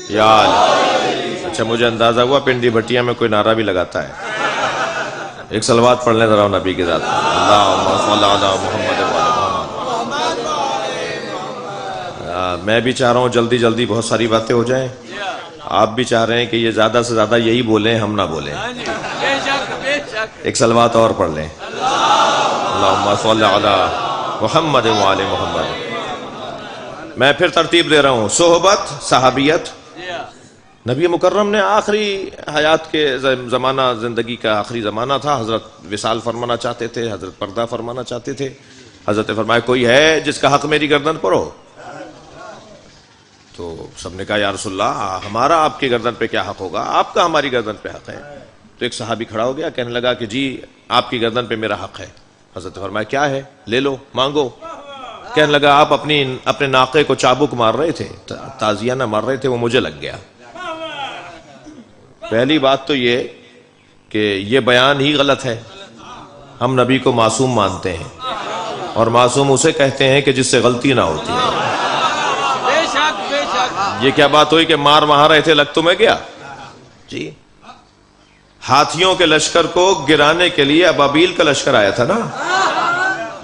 یار اچھا مجھے اندازہ ہوا پنڈی بھٹیا میں کوئی نعرہ بھی لگاتا ہے. ایک صلوات پڑھ لیں ذرا نبی کے ذات. اللہم صل علی محمد و محمد. میں بھی چاہ رہا ہوں جلدی جلدی بہت ساری باتیں ہو جائیں. آپ بھی چاہ رہے ہیں کہ یہ زیادہ سے زیادہ یہی بولیں، ہم نہ بولیں. ایک صلوات اور پڑھ لیں. اللہم صل علی محمد و آل محمد. میں پھر ترتیب دے رہا ہوں. صحبت، صحابیت. نبی مکرم نے آخری حیات کے زمانہ، زندگی کا آخری زمانہ تھا. حضرت وصال فرمانا چاہتے تھے، حضرت پردہ فرمانا چاہتے تھے. حضرت فرمایا کوئی ہے جس کا حق میری گردن پر ہو؟ تو سب نے کہا یا رسول اللہ ہمارا آپ کی گردن پہ کیا حق ہوگا، آپ کا ہماری گردن پہ حق ہے. تو ایک صحابی کھڑا ہو گیا، کہنے لگا کہ جی آپ کی گردن پہ میرا حق ہے۔ حضرت نے فرمایا کیا ہے، لے لو، مانگو۔ کہنے لگا آپ اپنے ناقے کو چابک مار رہے تھے، تازیانہ مار رہے تھے، وہ مجھے لگ گیا۔ پہلی بات تو یہ کہ یہ بیان ہی غلط ہے، ہم نبی کو معصوم مانتے ہیں، اور معصوم اسے کہتے ہیں کہ جس سے غلطی نہ ہوتی ہے۔ بے شک بے شک۔ یہ کیا بات ہوئی کہ مار وہاں رہے تھے لگ تو میں گیا؟ جی ہاتھیوں کے لشکر کو گرانے کے لیے ابابیل کا لشکر آیا تھا نا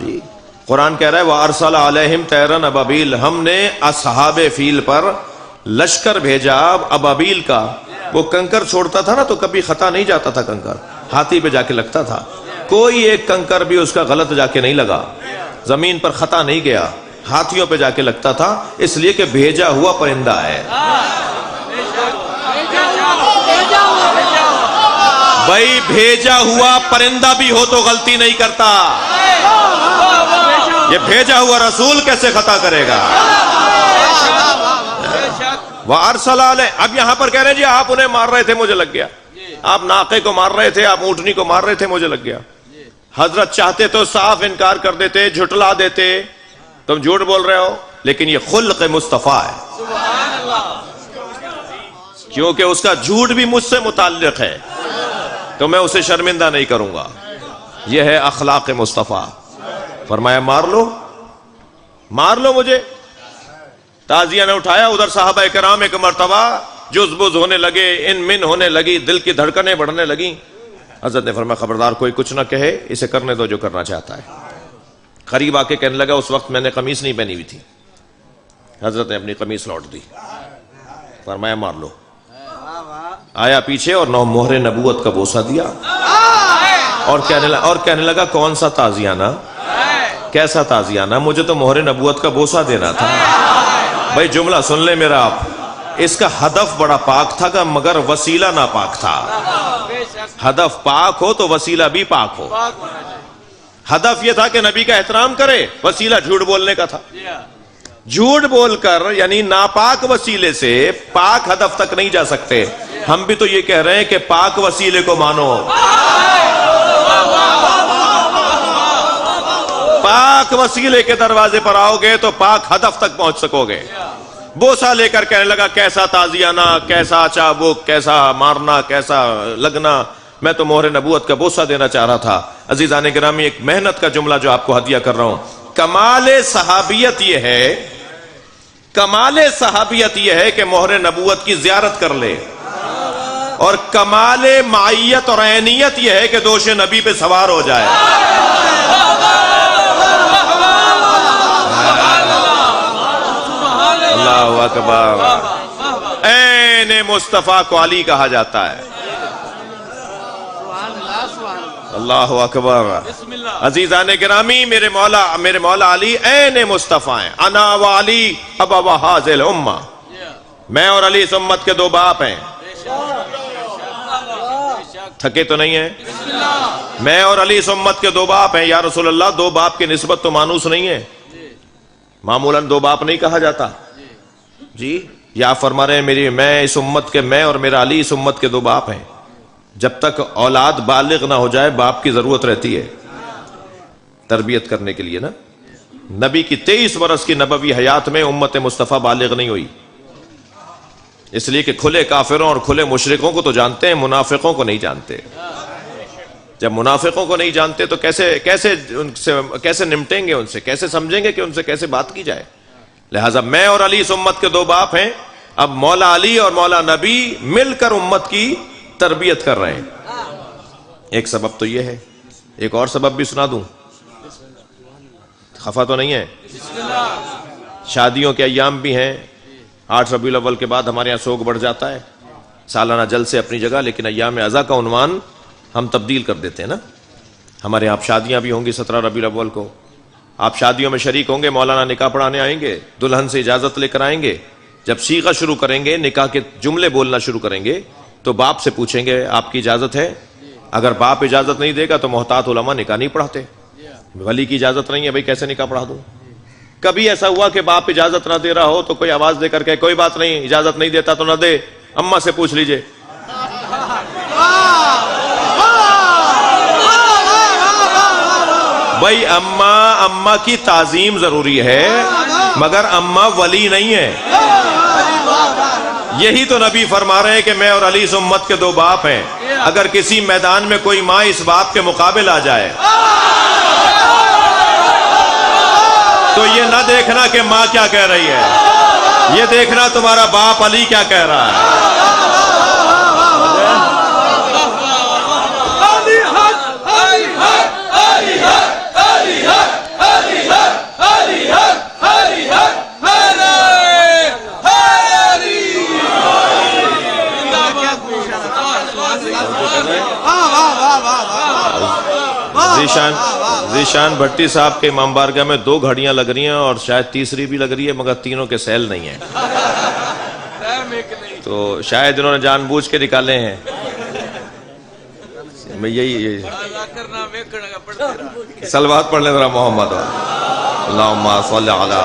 جی۔ قرآن کہہ رہا ہے وَأَرْسَلَ عَلَيْهِمْ طَيْرًا أَبَابِيلَ، ہم نے اصحاب فیل پر لشکر بھیجا ابابیل کا۔ وہ کنکر چھوڑتا تھا نا تو کبھی خطا نہیں جاتا تھا، کنکر ہاتھی پہ جا کے لگتا تھا، کوئی ایک کنکر بھی اس کا غلط جا کے نہیں لگا، زمین پر خطا نہیں گیا، ہاتھیوں پہ جا کے لگتا تھا، اس لیے کہ بھیجا ہوا پرندہ ہے۔ بھائی بھیجا ہوا پرندہ بھی ہو تو غلطی نہیں کرتا، یہ بھیجا ہوا رسول کیسے خطا کرے گا؟ وَأَرْسَلَ عَلَيْهِمْ، اب یہاں پر کہہ رہے ہیں جی آپ انہیں مار رہے تھے مجھے لگ گیا، آپ ناقے کو مار رہے تھے، آپ اونٹنی کو مار رہے تھے مجھے لگ گیا۔ حضرت چاہتے تو صاف انکار کر دیتے، جھٹلا دیتے، تم جھوٹ بول رہے ہو، لیکن یہ خلق مصطفیٰ ہے، کیونکہ اس کا جھوٹ بھی مجھ سے متعلق ہے تو میں اسے شرمندہ نہیں کروں گا۔ یہ ہے اخلاق مصطفیٰ۔ فرمایا مار لو مجھے۔ تازیہ نے اٹھایا، ادھر صحابہ کرام ایک مرتبہ جزبز ہونے لگے، ان من ہونے لگی، دل کی دھڑکنیں بڑھنے لگیں۔ حضرت نے فرمایا خبردار کوئی کچھ نہ کہے، اسے کرنے دو جو کرنا چاہتا ہے۔ قریب آ کے کہنے لگا اس وقت میں نے قمیص نہیں پہنی ہوئی تھی۔ حضرت نے اپنی قمیص لوٹ دی، فرمایا مار لو۔ آیا پیچھے اور نو مہر نبوت کا بوسہ دیا، اور کہنے لگا کون سا تازیانہ، کیسا تازیانہ، مجھے تو مہر نبوت کا بوسہ دینا تھا۔ بھائی جملہ سن لے میرا آپ، اس کا ہدف بڑا پاک تھا مگر وسیلہ ناپاک تھا۔ ہدف پاک ہو تو وسیلہ بھی پاک ہو۔ ہدف یہ تھا کہ نبی کا احترام کرے، وسیلہ جھوٹ بولنے کا تھا۔ جھوٹ بول کر یعنی ناپاک وسیلے سے پاک ہدف تک نہیں جا سکتے۔ ہم بھی تو یہ کہہ رہے ہیں کہ پاک وسیلے کو مانو، پاک وسیلے کے دروازے پر آؤ گے تو پاک ہدف تک پہنچ سکو گے۔ بوسہ لے کر کہنے لگا کیسا تازیانہ، کیسا چابک، کیسا مارنا، کیسا لگنا، میں تو مہر نبوت کا بوسہ دینا چاہ رہا تھا۔ عزیزان گرامی ایک محنت کا جملہ جو آپ کو ہدیہ کر رہا ہوں، کمال صحابیت یہ ہے، کمال صحابیت یہ ہے کہ مہر نبوت کی زیارت کر لے، اور کمال معیت اور عینیت یہ ہے کہ دوش نبی پہ سوار ہو جائے۔ اللہ اکبر۔ عین مصطفیٰ کو علی کہا جاتا ہے۔ اللہ اکبر۔ عزیزان گرامی میرے مولا علی عین مصطفیٰ ہیں۔ انا و علی ابا و حاضل امہ، میں اور علی اس امت کے دو باپ ہیں۔ تھکے تو نہیں ہیں؟ میں اور علی اس امت کے دو باپ ہیں۔ یا رسول اللہ دو باپ کی نسبت تو مانوس نہیں ہے، معمولاً دو باپ نہیں کہا جاتا جی۔ یا فرما رہے ہیں میں اس امت کے، میں اور میرا علی اس امت کے دو باپ ہیں۔ جب تک اولاد بالغ نہ ہو جائے باپ کی ضرورت رہتی ہے تربیت کرنے کے لیے نا۔ نبی کی 23 برس کی نبوی حیات میں امت مصطفیٰ بالغ نہیں ہوئی، اس لیے کہ کھلے کافروں اور کھلے مشرکوں کو تو جانتے ہیں، منافقوں کو نہیں جانتے۔ جب منافقوں کو نہیں جانتے تو کیسے نمٹیں گے ان سے، کیسے سمجھیں گے کہ ان سے کیسے بات کی جائے؟ لہٰذا میں اور علی اس امت کے دو باپ ہیں۔ اب مولا علی اور مولا نبی مل کر امت کی تربیت کر رہے ہیں۔ ایک سبب تو یہ ہے، ایک اور سبب بھی سنا دوں، خفا تو نہیں ہے؟ شادیوں کے ایام بھی ہیں، 8 ربیع الاول کے بعد ہمارے یہاں سوگ بڑھ جاتا ہے، سالانہ جلسے اپنی جگہ، لیکن ایام اعزا کا عنوان ہم تبدیل کر دیتے ہیں نا۔ ہمارے یہاں شادیاں بھی ہوں گی 17 ربیع الاول کو، آپ شادیوں میں شریک ہوں گے، مولانا نکاح پڑھانے آئیں گے، دلہن سے اجازت لے کر آئیں گے۔ جب صیغہ شروع کریں گے، نکاح کے جملے بولنا شروع کریں گے تو باپ سے پوچھیں گے آپ کی اجازت ہے؟ اگر باپ اجازت نہیں دے گا تو محتاط علماء نکاح نہیں پڑھاتے۔ ولی کی اجازت نہیں ہے، بھائی کیسے نکاح پڑھا دوں؟ کبھی ایسا ہوا کہ باپ اجازت نہ دے رہا ہو تو کوئی آواز دے کر کہ کوئی بات نہیں، اجازت نہیں دیتا تو نہ دے، اماں سے پوچھ لیجئے۔ بھائی اماں کی تعظیم ضروری ہے مگر اماں ولی نہیں ہے. یہی تو نبی فرما رہے ہیں کہ میں اور علی اس امت کے 2 باپ ہیں. اگر کسی میدان میں کوئی ماں اس باپ کے مقابل آ جائے تو یہ نہ دیکھنا کہ ماں کیا کہہ رہی ہے، یہ دیکھنا تمہارا باپ علی کیا کہہ رہا ہے. ذیشان بھٹی صاحب کے امام بارگاہ میں 2 گھڑیاں لگ رہی ہیں اور شاید تیسری بھی لگ رہی ہے مگر تینوں کے سیل نہیں ہیں، تو شاید انہوں نے جان بوجھ کے نکالے ہیں. میں یہی صلوات پڑھ لیں ذرا محمد اللہم صلی علی محمد.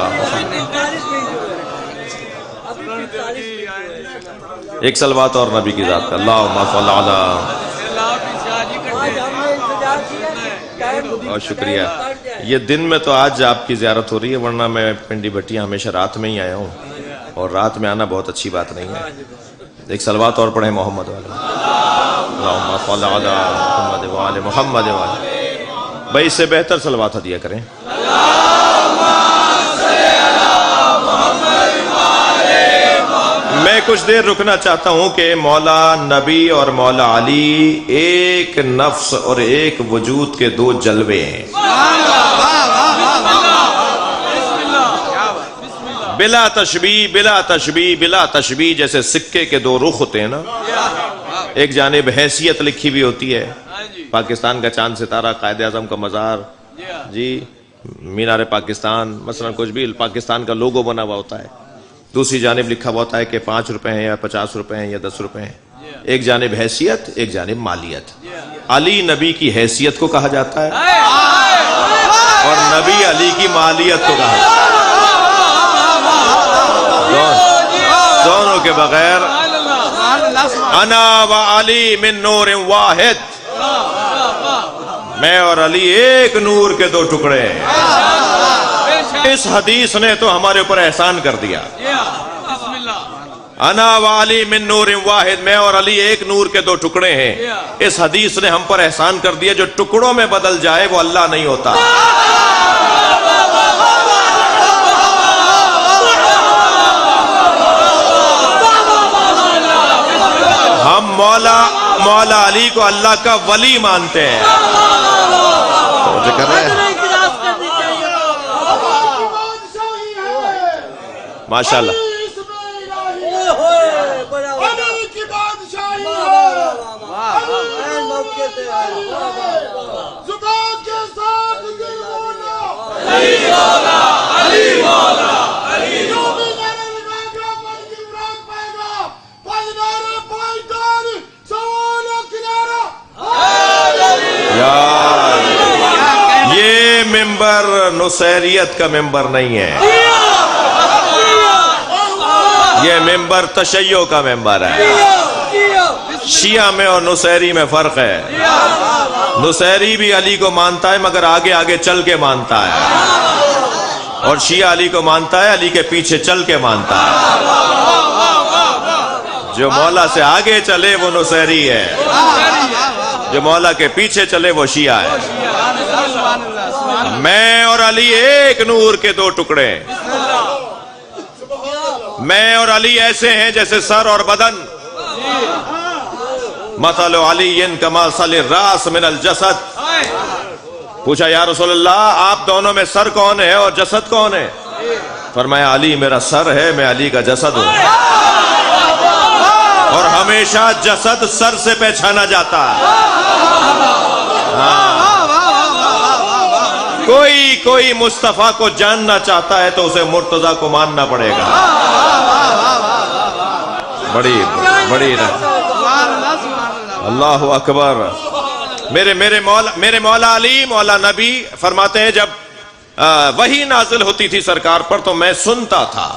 ایک صلوات اور نبی کی ذات کا اللہم صلی علی. بہت شکریہ. یہ دن میں تو آج آپ کی زیارت ہو رہی ہے ورنہ میں پنڈی بھٹیاں ہمیشہ رات میں ہی آیا ہوں اور رات میں آنا بہت اچھی بات نہیں ہے. ایک صلوات اور پڑھیں محمد والا اللہم صلی علی محمد وآل محمد وآل. بھائی اس سے بہتر صلوات ہدیہ کریں. میں کچھ دیر رکنا چاہتا ہوں کہ مولا نبی اور مولا علی ایک نفس اور ایک وجود کے 2 جلوے ہیں. بلا تشبیہ بلا تشبیہ بلا تشبیہ، جیسے سکے کے 2 رخ ہوتے ہیں نا. ایک جانب حیثیت لکھی بھی ہوتی ہے، پاکستان کا چاند ستارہ، قائد اعظم کا مزار، جی مینار پاکستان مثلا، کچھ بھی پاکستان کا لوگو بنا ہوا ہوتا ہے. دوسری جانب لکھا ہوا ہوتا ہے کہ 5 روپے ہیں یا 50 روپے ہیں یا 10 روپے ہیں. ایک جانب حیثیت، ایک جانب مالیت. علی نبی کی حیثیت کو کہا جاتا ہے اور نبی علی کی مالیت کو کہا جاتا ہے. دونوں کے بغیر انا و علی من نور واحد، میں اور علی ایک نور کے 2 ٹکڑے ہیں. اس حدیث نے تو ہمارے اوپر احسان کر دیا. انا و علی من نور واحد، میں اور علی ایک نور کے 2 ٹکڑے ہیں. اس حدیث نے ہم پر احسان کر دیا. جو ٹکڑوں میں بدل جائے وہ اللہ نہیں ہوتا. ہم مولا علی کو اللہ کا ولی مانتے ہیں. کر رہے ہیں ماشاء اللہ. یہ ممبر نصیریت کا ممبر نہیں ہے، یہ ممبر تشیع کا ممبر ہے. شیعہ میں اور نصیری میں فرق ہے. نصیری بھی علی کو مانتا ہے مگر آگے آگے چل کے مانتا ہے، اور شیعہ علی کو مانتا ہے، علی کے پیچھے چل کے مانتا ہے. جو مولا سے آگے چلے وہ نصیری ہے، جو مولا کے پیچھے چلے وہ شیعہ ہے. میں اور علی ایک نور کے 2 ٹکڑے ہیں. میں اور علی ایسے ہیں جیسے سر اور بدن. مثل علی کمثل الراس من الجسد. پوچھا یا رسول اللہ آپ دونوں میں سر کون ہے اور جسد کون ہے؟ فرمایا علی میرا سر ہے، میں علی کا جسد ہوں. اور ہمیشہ جسد سر سے پہچانا جاتا ہے. کوئی مصطفیٰ کو جاننا چاہتا ہے تو اسے مرتضیٰ کو ماننا پڑے گا. بڑی اللہ اکبر. میرے مولا علی مولا نبی فرماتے ہیں جب وحی نازل ہوتی تھی سرکار پر تو میں سنتا تھا.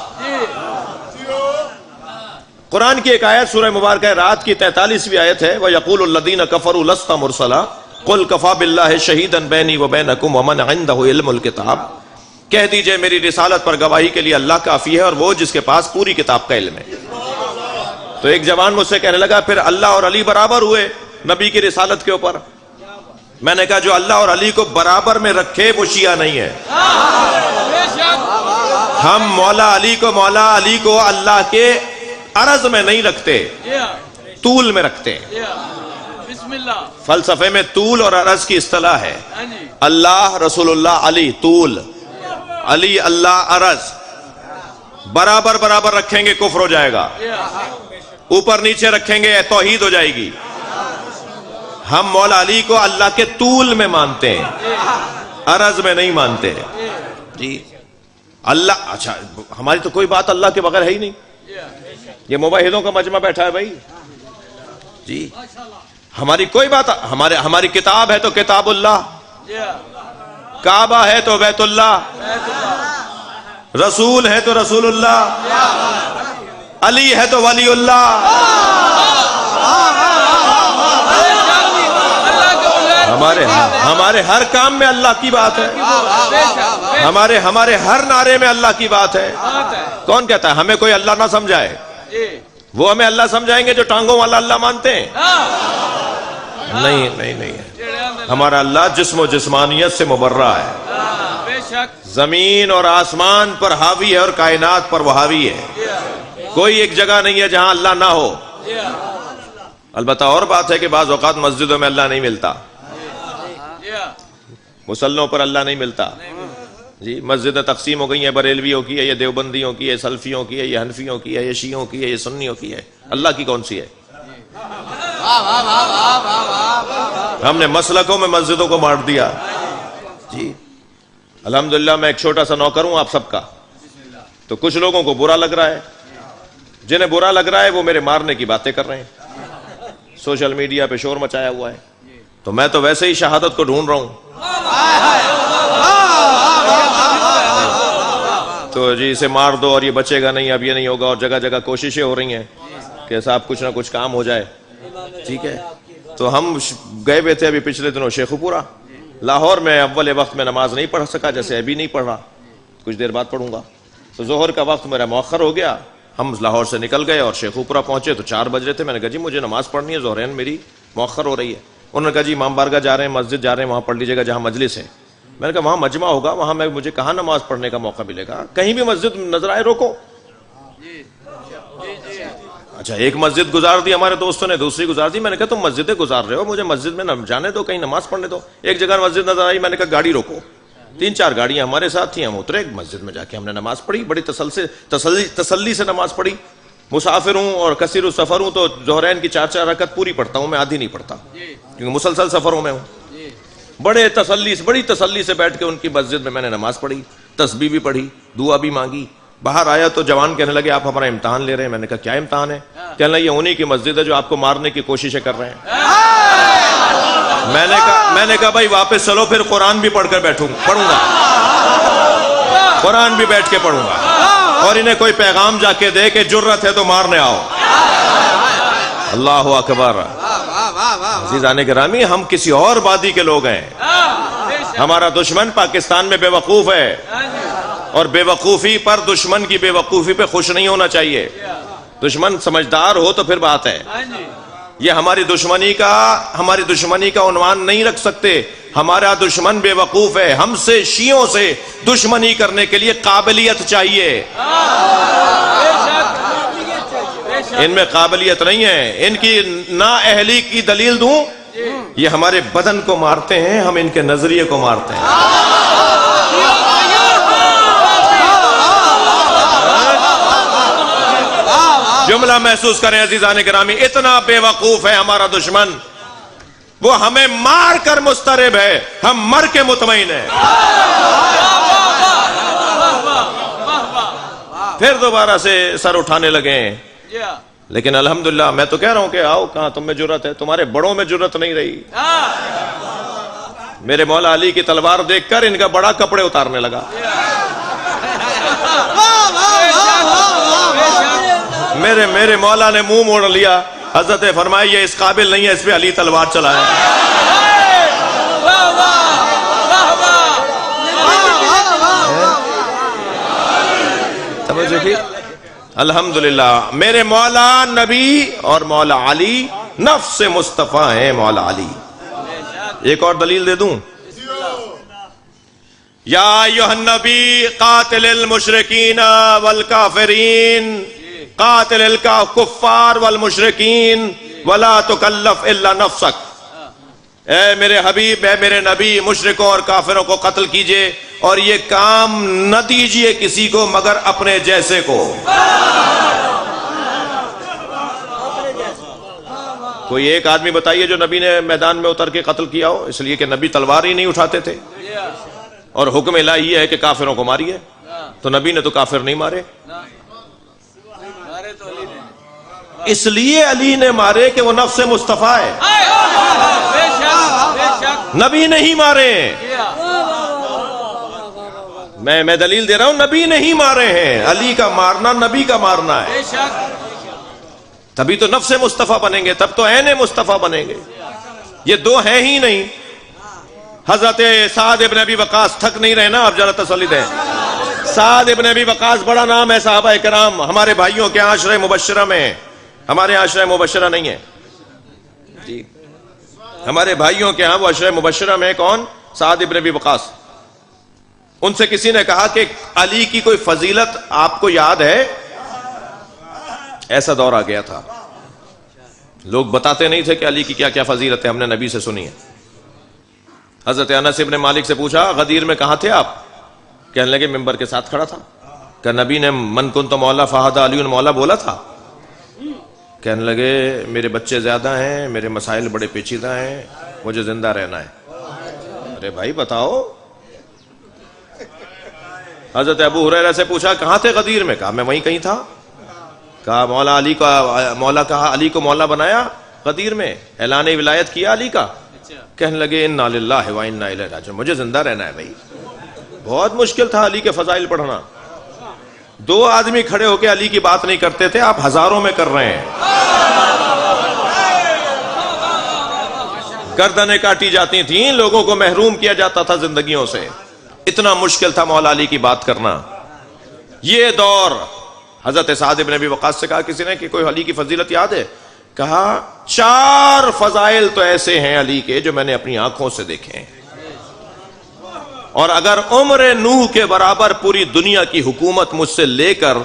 قرآن کی ایک آیت سورہ مبارکہ رات کی 43ویں آیت ہے وَيَقُولُ الَّذِينَ كَفَرُوا لَسْتَ مُرْسَلًا. قل کفا باللہ شہیدا بینی و بینکم ومن عندہ علم الکتاب، کہہ دیجئے میری رسالت پر گواہی کے لیے اللہ کافی ہے اور وہ جس کے پاس پوری کتاب کا علم ہے۔ تو ایک جوان مجھ سے کہنے لگا پھر اللہ اور علی برابر ہوئے نبی کی رسالت کے اوپر؟ میں نے کہا جو اللہ اور علی کو برابر میں رکھے وہ شیعہ نہیں ہے۔ ہم مولا علی کو اللہ کے عرض میں نہیں رکھتے، طول میں رکھتے ہیں۔ فلسفے میں طول اور عرض کی اصطلاح ہے، اللہ رسول اللہ علی طول، علی اللہ عرض، برابر برابر رکھیں گے کفر ہو جائے گا، اوپر نیچے رکھیں گے توحید ہو جائے گی۔ ہم مولا علی کو اللہ کے طول میں مانتے ہیں، عرض میں نہیں مانتے جی۔ اللہ اچھا ہماری تو کوئی بات اللہ کے بغیر ہے ہی نہیں، یہ موحدوں کا مجمع بیٹھا ہے بھائی جی، ہماری کوئی بات، ہماری کتاب ہے تو کتاب اللہ، کعبہ ہے تو بیت اللہ، رسول ہے تو رسول اللہ، علی ہے تو ولی اللہ۔ ہمارے ہر کام میں اللہ کی بات ہے، ہمارے ہر نعرے میں اللہ کی بات ہے۔ کون کہتا ہے ہمیں کوئی اللہ نہ سمجھائے؟ وہ ہمیں اللہ سمجھائیں گے جو ٹانگوں والا اللہ مانتے ہیں؟ نہیں، ہمارا اللہ جسم و جسمانیت سے مبرہ ہے، زمین اور آسمان پر حاوی ہے اور کائنات پر وہ حاوی ہے، کوئی ایک جگہ نہیں ہے جہاں اللہ نہ ہو۔ البتہ اور بات ہے کہ بعض اوقات مسجدوں میں اللہ نہیں ملتا، مسلوں پر اللہ نہیں ملتا جی۔ مسجدیں تقسیم ہو گئی ہیں، بریلویوں کی ہے، یہ دیوبندیوں کی ہے، سلفیوں کی ہے، یہ حنفیوں کی ہے، یہ شیعوں کی ہے، یہ سنیوں کی ہے، اللہ کی کون سی ہے؟ ہم نے مسلکوں میں مسجدوں کو مار دیا جی۔ الحمدللہ میں ایک چھوٹا سا نوکر ہوں آپ سب کا، تو کچھ لوگوں کو برا لگ رہا ہے، جنہیں برا لگ رہا ہے وہ میرے مارنے کی باتیں کر رہے ہیں، سوشل میڈیا پہ شور مچایا ہوا ہے، تو میں تو ویسے ہی شہادت کو ڈھونڈ رہا ہوں، تو جی اسے مار دو اور یہ بچے گا نہیں، اب یہ نہیں ہوگا، اور جگہ جگہ کوششیں ہو رہی ہیں کہ صاحب کچھ نہ کچھ کام ہو جائے، ٹھیک ہے۔ تو ہم گئے ہوئے تھے ابھی پچھلے دنوں شیخو پورا، لاہور میں اول وقت میں نماز نہیں پڑھ سکا، جیسے ابھی نہیں پڑھ رہا، کچھ دیر بعد پڑھوں گا، تو ظہر کا وقت میرا مؤخر ہو گیا، ہم لاہور سے نکل گئے اور شیخو پورا پہنچے تو 4 بج رہے تھے۔ میں نے کہا جی مجھے نماز پڑھنی ہے، ظہرین میری مؤخر ہو رہی ہے۔ انہوں نے کہا جی امام بارگاہ جا رہے ہیں، مسجد جا رہے ہیں، وہاں پڑھ لیجیے گا جہاں مجلس ہے۔ میں نے کہا وہاں مجمع ہوگا، وہاں مجھے کہاں نماز پڑھنے کا موقع ملے گا، کہیں بھی مسجد نظر آئے روکو۔ اچھا ایک مسجد گزار دی ہمارے دوستوں نے، دوسری گزار دی، میں نے کہا تم مسجدیں گزار رہے ہو، مجھے مسجد میں جانے دو، کہیں نماز پڑھنے دو۔ ایک جگہ مسجد نظر آئی، میں نے کہا گاڑی روکو، 3-4 گاڑیاں ہمارے ساتھ تھیں، ہم اترے مسجد میں، جا کے ہم نے نماز پڑھی، بڑی تسلی سے نماز پڑھی۔ مسافر ہوں اور کثیر السفر ہوں تو ظہرین کی 4 رکعت پوری پڑھتا ہوں میں، آدھی نہیں پڑھتا کیونکہ مسلسل سفروں میں ہوں۔ بڑی تسلی سے بیٹھ کے ان کی مسجد میں نے نماز پڑھی، تسبیح بھی پڑھی، دعا بھی مانگی۔ باہر آیا تو جوان کہنے لگے آپ ہمارا امتحان لے رہے ہیں۔ میں نے کہا کیا امتحان ہے؟ کہنے لگے یہ انہی کی مسجد ہے جو آپ کو مارنے کی کوششیں کر رہے ہیں۔ میں نے کہا بھائی واپس چلو، پھر قرآن بھی پڑھ کر پڑھوں گا، قرآن بھی بیٹھ کے پڑھوں گا، اور انہیں کوئی پیغام جا کے دے کہ جرت ہے تو مارنے آؤ۔ اللہ اکبر۔ عزیزان گرامی ہم کسی اور وادی کے لوگ ہیں، ہمارا دشمن پاکستان میں بے وقوف ہے، اور بے وقوفی پر دشمن کی بے وقوفی پہ خوش نہیں ہونا چاہیے۔ دشمن سمجھدار ہو تو پھر بات ہے، یہ ہماری دشمنی کا عنوان نہیں رکھ سکتے۔ ہمارا دشمن بے وقوف ہے، ہم سے شیعوں سے دشمنی کرنے کے لیے قابلیت چاہیے، ان میں قابلیت نہیں ہے۔ ان کی نااہلی کی دلیل دوں، یہ ہمارے بدن کو مارتے ہیں، ہم ان کے نظریے کو مارتے ہیں۔ جملہ محسوس کریں عزیزان گرامی، اتنا بے وقوف ہے ہمارا دشمن، وہ ہمیں مار کر مسترب ہے، ہم مر کے مطمئن ہیں۔ پھر دوبارہ سے سر اٹھانے لگے ہیں، لیکن الحمدللہ میں تو کہہ رہا ہوں کہ آؤ، کہاں تم میں جرت ہے، تمہارے بڑوں میں جرت نہیں رہی۔ میرے مولا علی کی تلوار دیکھ کر ان کا بڑا کپڑے اتارنے لگا۔ میرے مولا نے منہ موڑ لیا، حضرت فرمائی یہ اس قابل نہیں ہے، اس پہ علی تلوار چلائے۔ توجہ کی. الحمدللہ میرے مولا نبی اور مولا علی نفس مصطفیٰ ہیں. مولا علی ایک اور دلیل دے دوں. یا ایھا النبی قاتل المشرکین والکافرین قاتل الکفار والمشرکین ولا تکلف الا نفسک. اے میرے حبیب، اے میرے نبی، مشرکوں اور کافروں کو قتل کیجئے اور یہ کام نہ دیجئے کسی کو مگر اپنے جیسے کو. کوئی ایک آدمی بتائیے جو نبی نے میدان میں اتر کے قتل کیا ہو. اس لیے کہ نبی تلوار ہی نہیں اٹھاتے تھے اور حکم الہی یہ ہے کہ کافروں کو ماریے. تو نبی نے تو کافر نہیں مارے. اس لیے علی نے مارے کہ وہ نفس مصطفیٰ ہے. نبی نہیں مارے. میں دلیل دے رہا ہوں، نبی نہیں مارے ہیں. علی کا مارنا نبی کا مارنا ہے. تبھی تو نفس مصطفیٰ بنیں گے، تب تو عین مصطفیٰ بنیں گے. یہ دو ہیں ہی نہیں. حضرت سعد ابن ابی وقاص تھک نہیں رہے نا، آپ ذرا تسلی دیں. سعد ابن ابی وقاص بڑا نام ہے صحابہ کرام، ہمارے بھائیوں کے عشرہ مبشرہ میں. ہمارے عشرہ مبشرہ نہیں ہے جی، ہمارے بھائیوں کے ہاں وہ عشرہ مبشرہ میں. کون؟ سعد ابن ابی وقاص. ان سے کسی نے کہا کہ علی کی کوئی فضیلت آپ کو یاد ہے؟ ایسا دور آ گیا تھا لوگ بتاتے نہیں تھے کہ علی کی کیا کیا فضیلت ہے. ہم نے نبی سے سنی ہے. حضرت انس ابن مالک سے پوچھا غدیر میں کہاں تھے آپ؟ کہنے لگے ممبر کے ساتھ کھڑا تھا. کہ نبی نے من کنت مولا فہد علی مولا بولا تھا؟ کہنے لگے میرے بچے زیادہ ہیں، میرے مسائل بڑے پیچیدہ ہیں، مجھے زندہ رہنا ہے. ارے بھائی بتاؤ. حضرت ابو ہریرہ سے پوچھا کہاں تھے غدیر میں؟ کہا میں وہیں کہیں تھا. کہا مولا علی کا مولا کہا علی کو مولا بنایا غدیر میں، اعلان ولایت کیا علی کا؟ کہنے لگے انا للہ و انا الیہ راجعون. مجھے زندہ رہنا ہے بھائی. بہت مشکل تھا علی کے فضائل پڑھنا. دو آدمی کھڑے ہو کے علی کی بات نہیں کرتے تھے، آپ ہزاروں میں کر رہے ہیں. گردنیں کاٹی جاتی تھیں، لوگوں کو محروم کیا جاتا تھا زندگیوں سے. اتنا مشکل تھا مولا علی کی بات کرنا. یہ دور. حضرت سعد ابن ابی وقاص سے کہا کسی نے کہ کوئی علی کی فضیلت یاد ہے؟ کہا 4 فضائل تو ایسے ہیں علی کے جو میں نے اپنی آنکھوں سے دیکھے ہیں، اور اگر عمر نوح کے برابر پوری دنیا کی حکومت مجھ سے لے کر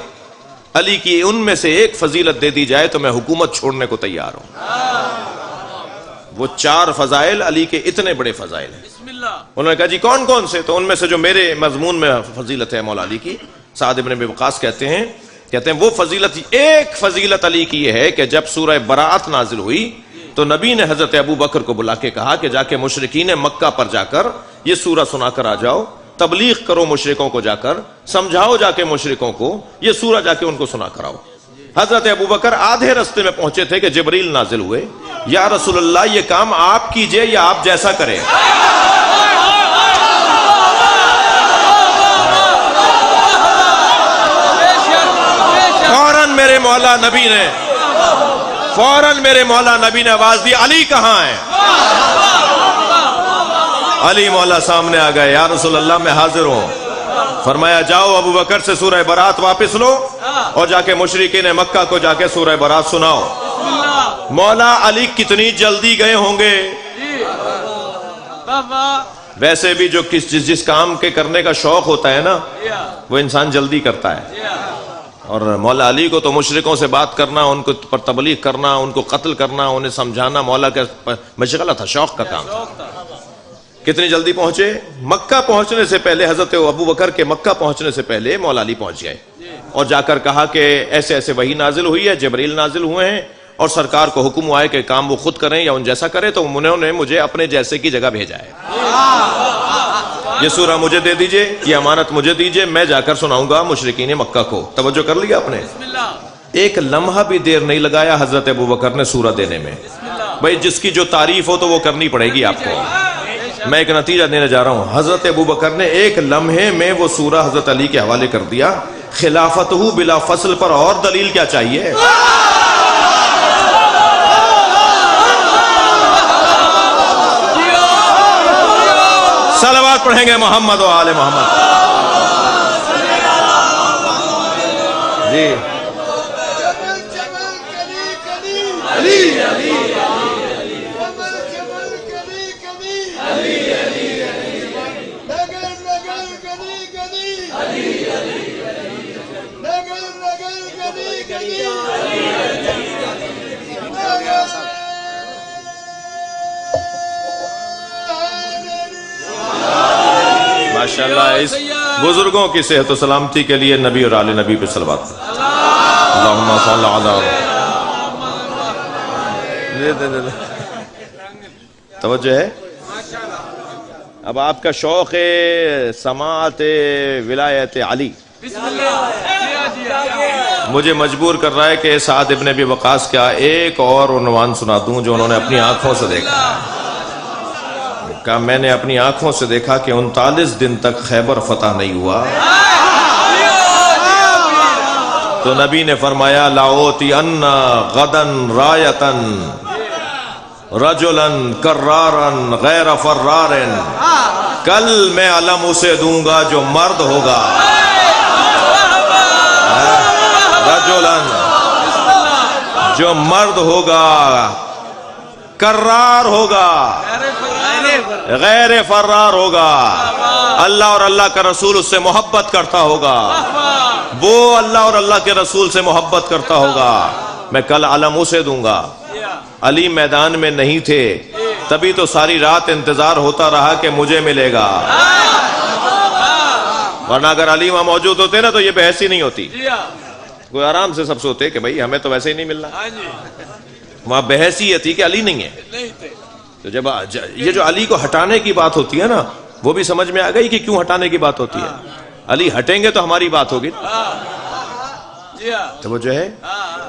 علی کی ان میں سے ایک فضیلت دے دی جائے تو میں حکومت چھوڑنے کو تیار ہوں. وہ 4 فضائل علی کے اتنے بڑے فضائل ہیں. انہوں نے کہا جی کون کون سے؟ تو ان میں سے جو میرے مضمون میں فضیلت ہے مولا علی کی. سعد ابن ابی وقاص کہتے ہیں وہ فضیلت، ایک فضیلت علی کی یہ ہے کہ جب سورہ براءت نازل ہوئی تو نبی نے حضرت ابو بکر کو بلا کے کہا کہ جا کے مشرکین مکہ پر جا کر یہ سورہ سنا کر آ جاؤ، تبلیغ کرو مشرکوں کو، جا کر سمجھاؤ جا کے مشرکوں کو، یہ سورہ جا کے ان کو سنا کراؤ. حضرت ابو بکر آدھے رستے میں پہنچے تھے کہ جبریل نازل ہوئے. یا رسول اللہ یہ کام آپ کیجئے یا آپ جیسا کریں. فوراً میرے مولا نبی نے آواز دی علی کہاں ہے؟ علی مولا سامنے آ گئے. یا رسول اللہ میں حاضر ہوں. فرمایا جاؤ ابو بکر سے سورہ برات واپس لو اور جا کے مشرکین مکہ کو جا کے سورہ برات سناؤ. مولا علی کتنی جلدی گئے ہوں گے. ویسے بھی جو جس کام کے کرنے کا شوق ہوتا ہے نا وہ انسان جلدی کرتا ہے. اور مولا علی کو تو مشرکوں سے بات کرنا، ان کو پر تبلیغ کرنا، ان کو قتل کرنا، انہیں سمجھانا مولا کا مشغلہ تھا، شوق کا کام تھا. کتنی جلدی پہنچے؟ مکہ پہنچنے سے پہلے، حضرت ابو بکر کے مکہ پہنچنے سے پہلے مولا علی پہنچ گئے اور جا کر کہا کہ ایسے ایسے وحی نازل ہوئی ہے، جبریل نازل ہوئے ہیں اور سرکار کو حکم ہوا ہے کہ کام وہ خود کریں یا ان جیسا کریں، تو انہوں نے مجھے اپنے جیسے کی جگہ بھیجا ہے. یہ سورہ مجھے دے دیجئے، یہ امانت مجھے دیجئے، میں جا کر سناؤں گا مشرکین مکہ کو. توجہ کر لیا آپ نے؟ ایک لمحہ بھی دیر نہیں لگایا حضرت ابو بکر نے سورہ دینے میں. بھائی جس کی جو تعریف ہو تو وہ کرنی پڑے گی آپ کو. میں ایک نتیجہ دینے جا رہا ہوں. حضرت ابو بکر نے ایک لمحے میں وہ سورہ حضرت علی کے حوالے کر دیا. خلافتہ بلا فصل پر اور دلیل کیا چاہیے؟ صلوات پڑھیں گے محمد و آل محمد. جی چمل چمل کلی کلی علی علی چمل چمل کلی کلی علی علی نگر نگر گلی گلی علی علی نگر نگر گلی گلی علی ماشاءاللہ. اس بزرگوں کی صحت و سلامتی کے لیے نبی اور آل نبی پہ صلوات. اللہم صل علی. توجہ ہے. اب آپ کا شوق سماعت ولایت علی مجھے مجبور کر رہا ہے کہ سعد ابن ابی وقاص کا ایک اور عنوان سنا دوں جو انہوں نے اپنی آنکھوں سے دیکھا. کہ میں نے اپنی آنکھوں سے دیکھا کہ 39 دن تک خیبر فتح نہیں ہوا. تو نبی نے فرمایا لاؤتی ان غدن رایتن رجلن کرارن غیر فرارن. کل میں علم اسے دوں گا جو مرد ہوگا. رجلن جو مرد ہوگا، کرار ہوگا، غیر فرار ہوگا، اللہ اور اللہ کا رسول اس سے محبت کرتا ہوگا، وہ اللہ اور اللہ کے رسول سے محبت کرتا ہوگا. میں کل علم اسے دوں گا. علی میدان میں نہیں تھے، تبھی تو ساری رات انتظار ہوتا رہا کہ مجھے ملے گا. ورنہ اگر علی وہاں موجود ہوتے نا تو یہ بحث ہی نہیں ہوتی. کوئی آرام سے سب سوتے کہ بھائی ہمیں تو ویسے ہی نہیں ملنا. وہاں بحث ہی یہ تھی کہ علی نہیں ہے. تو جب یہ جو علی کو ہٹانے کی بات ہوتی ہے نا، وہ بھی سمجھ میں آ گئی کہ کیوں ہٹانے کی بات ہوتی ہے. علی ہٹیں گے تو ہماری بات ہوگی. تو وہ جو ہے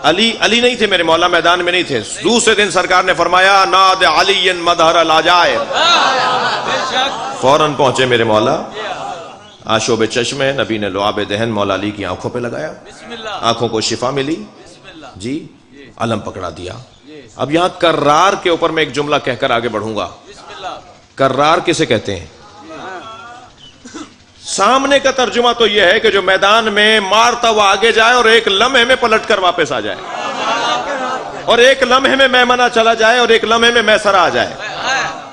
علی نہیں تھے، میرے مولا میدان میں نہیں تھے. دوسرے دن سرکار نے فرمایا ناد علی مدہر لاجائے. فوراً پہنچے میرے مولا. آشوب چشم نبی نے لعاب دہن مولا علی کی آنکھوں پہ لگایا. آنکھوں کو شفا ملی. جی علم پکڑا دیا. اب یہاں کرار کے اوپر میں ایک جملہ کہہ کر آگے بڑھوں گا. کرار کسے کہتے ہیں؟ سامنے کا ترجمہ تو یہ ہے کہ جو میدان میں مارتا ہوا آگے جائے اور ایک لمحے میں پلٹ کر واپس آ جائے، اور ایک لمحے میں میمنہ چلا جائے اور ایک لمحے میں میسرہ آ جائے.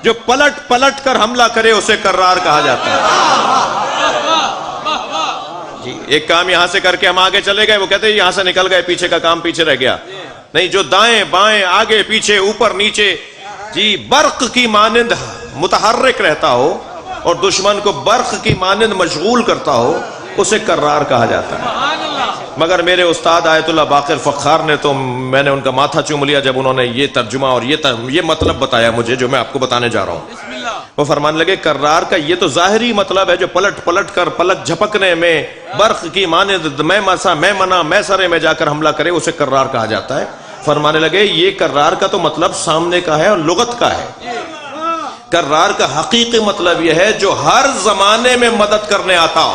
جو پلٹ کر حملہ کرے اسے کرار کہا جاتا ہے. جی ایک کام یہاں سے کر کے ہم آگے چلے گئے، وہ کہتے ہیں یہاں سے نکل گئے، پیچھے کا کام پیچھے رہ گیا. نہیں، جو دائیں بائیں آگے پیچھے اوپر نیچے جی برق کی مانند متحرک رہتا ہو اور دشمن کو برق کی مانند مشغول کرتا ہو، اسے کرار کہا جاتا ہے. مگر میرے استاد آیت اللہ باقر فخار نے تو میں نے ان کا ماتھا چوم لیا جب انہوں نے یہ ترجمہ اور یہ مطلب بتایا مجھے جو میں آپ کو بتانے جا رہا ہوں. وہ فرمانے لگے کرار کا یہ تو ظاہری مطلب ہے جو پلٹ کر پلک جھپکنے میں برق کی مانند میمنہ میسرے میں جا کر حملہ کرے، اسے کرار کہا جاتا ہے. فرمانے لگے یہ کرار کا تو مطلب سامنے کا ہے اور لغت کا ہے. کرار کا حقیقی مطلب یہ ہے جو ہر زمانے میں مدد کرنے آتا ہو.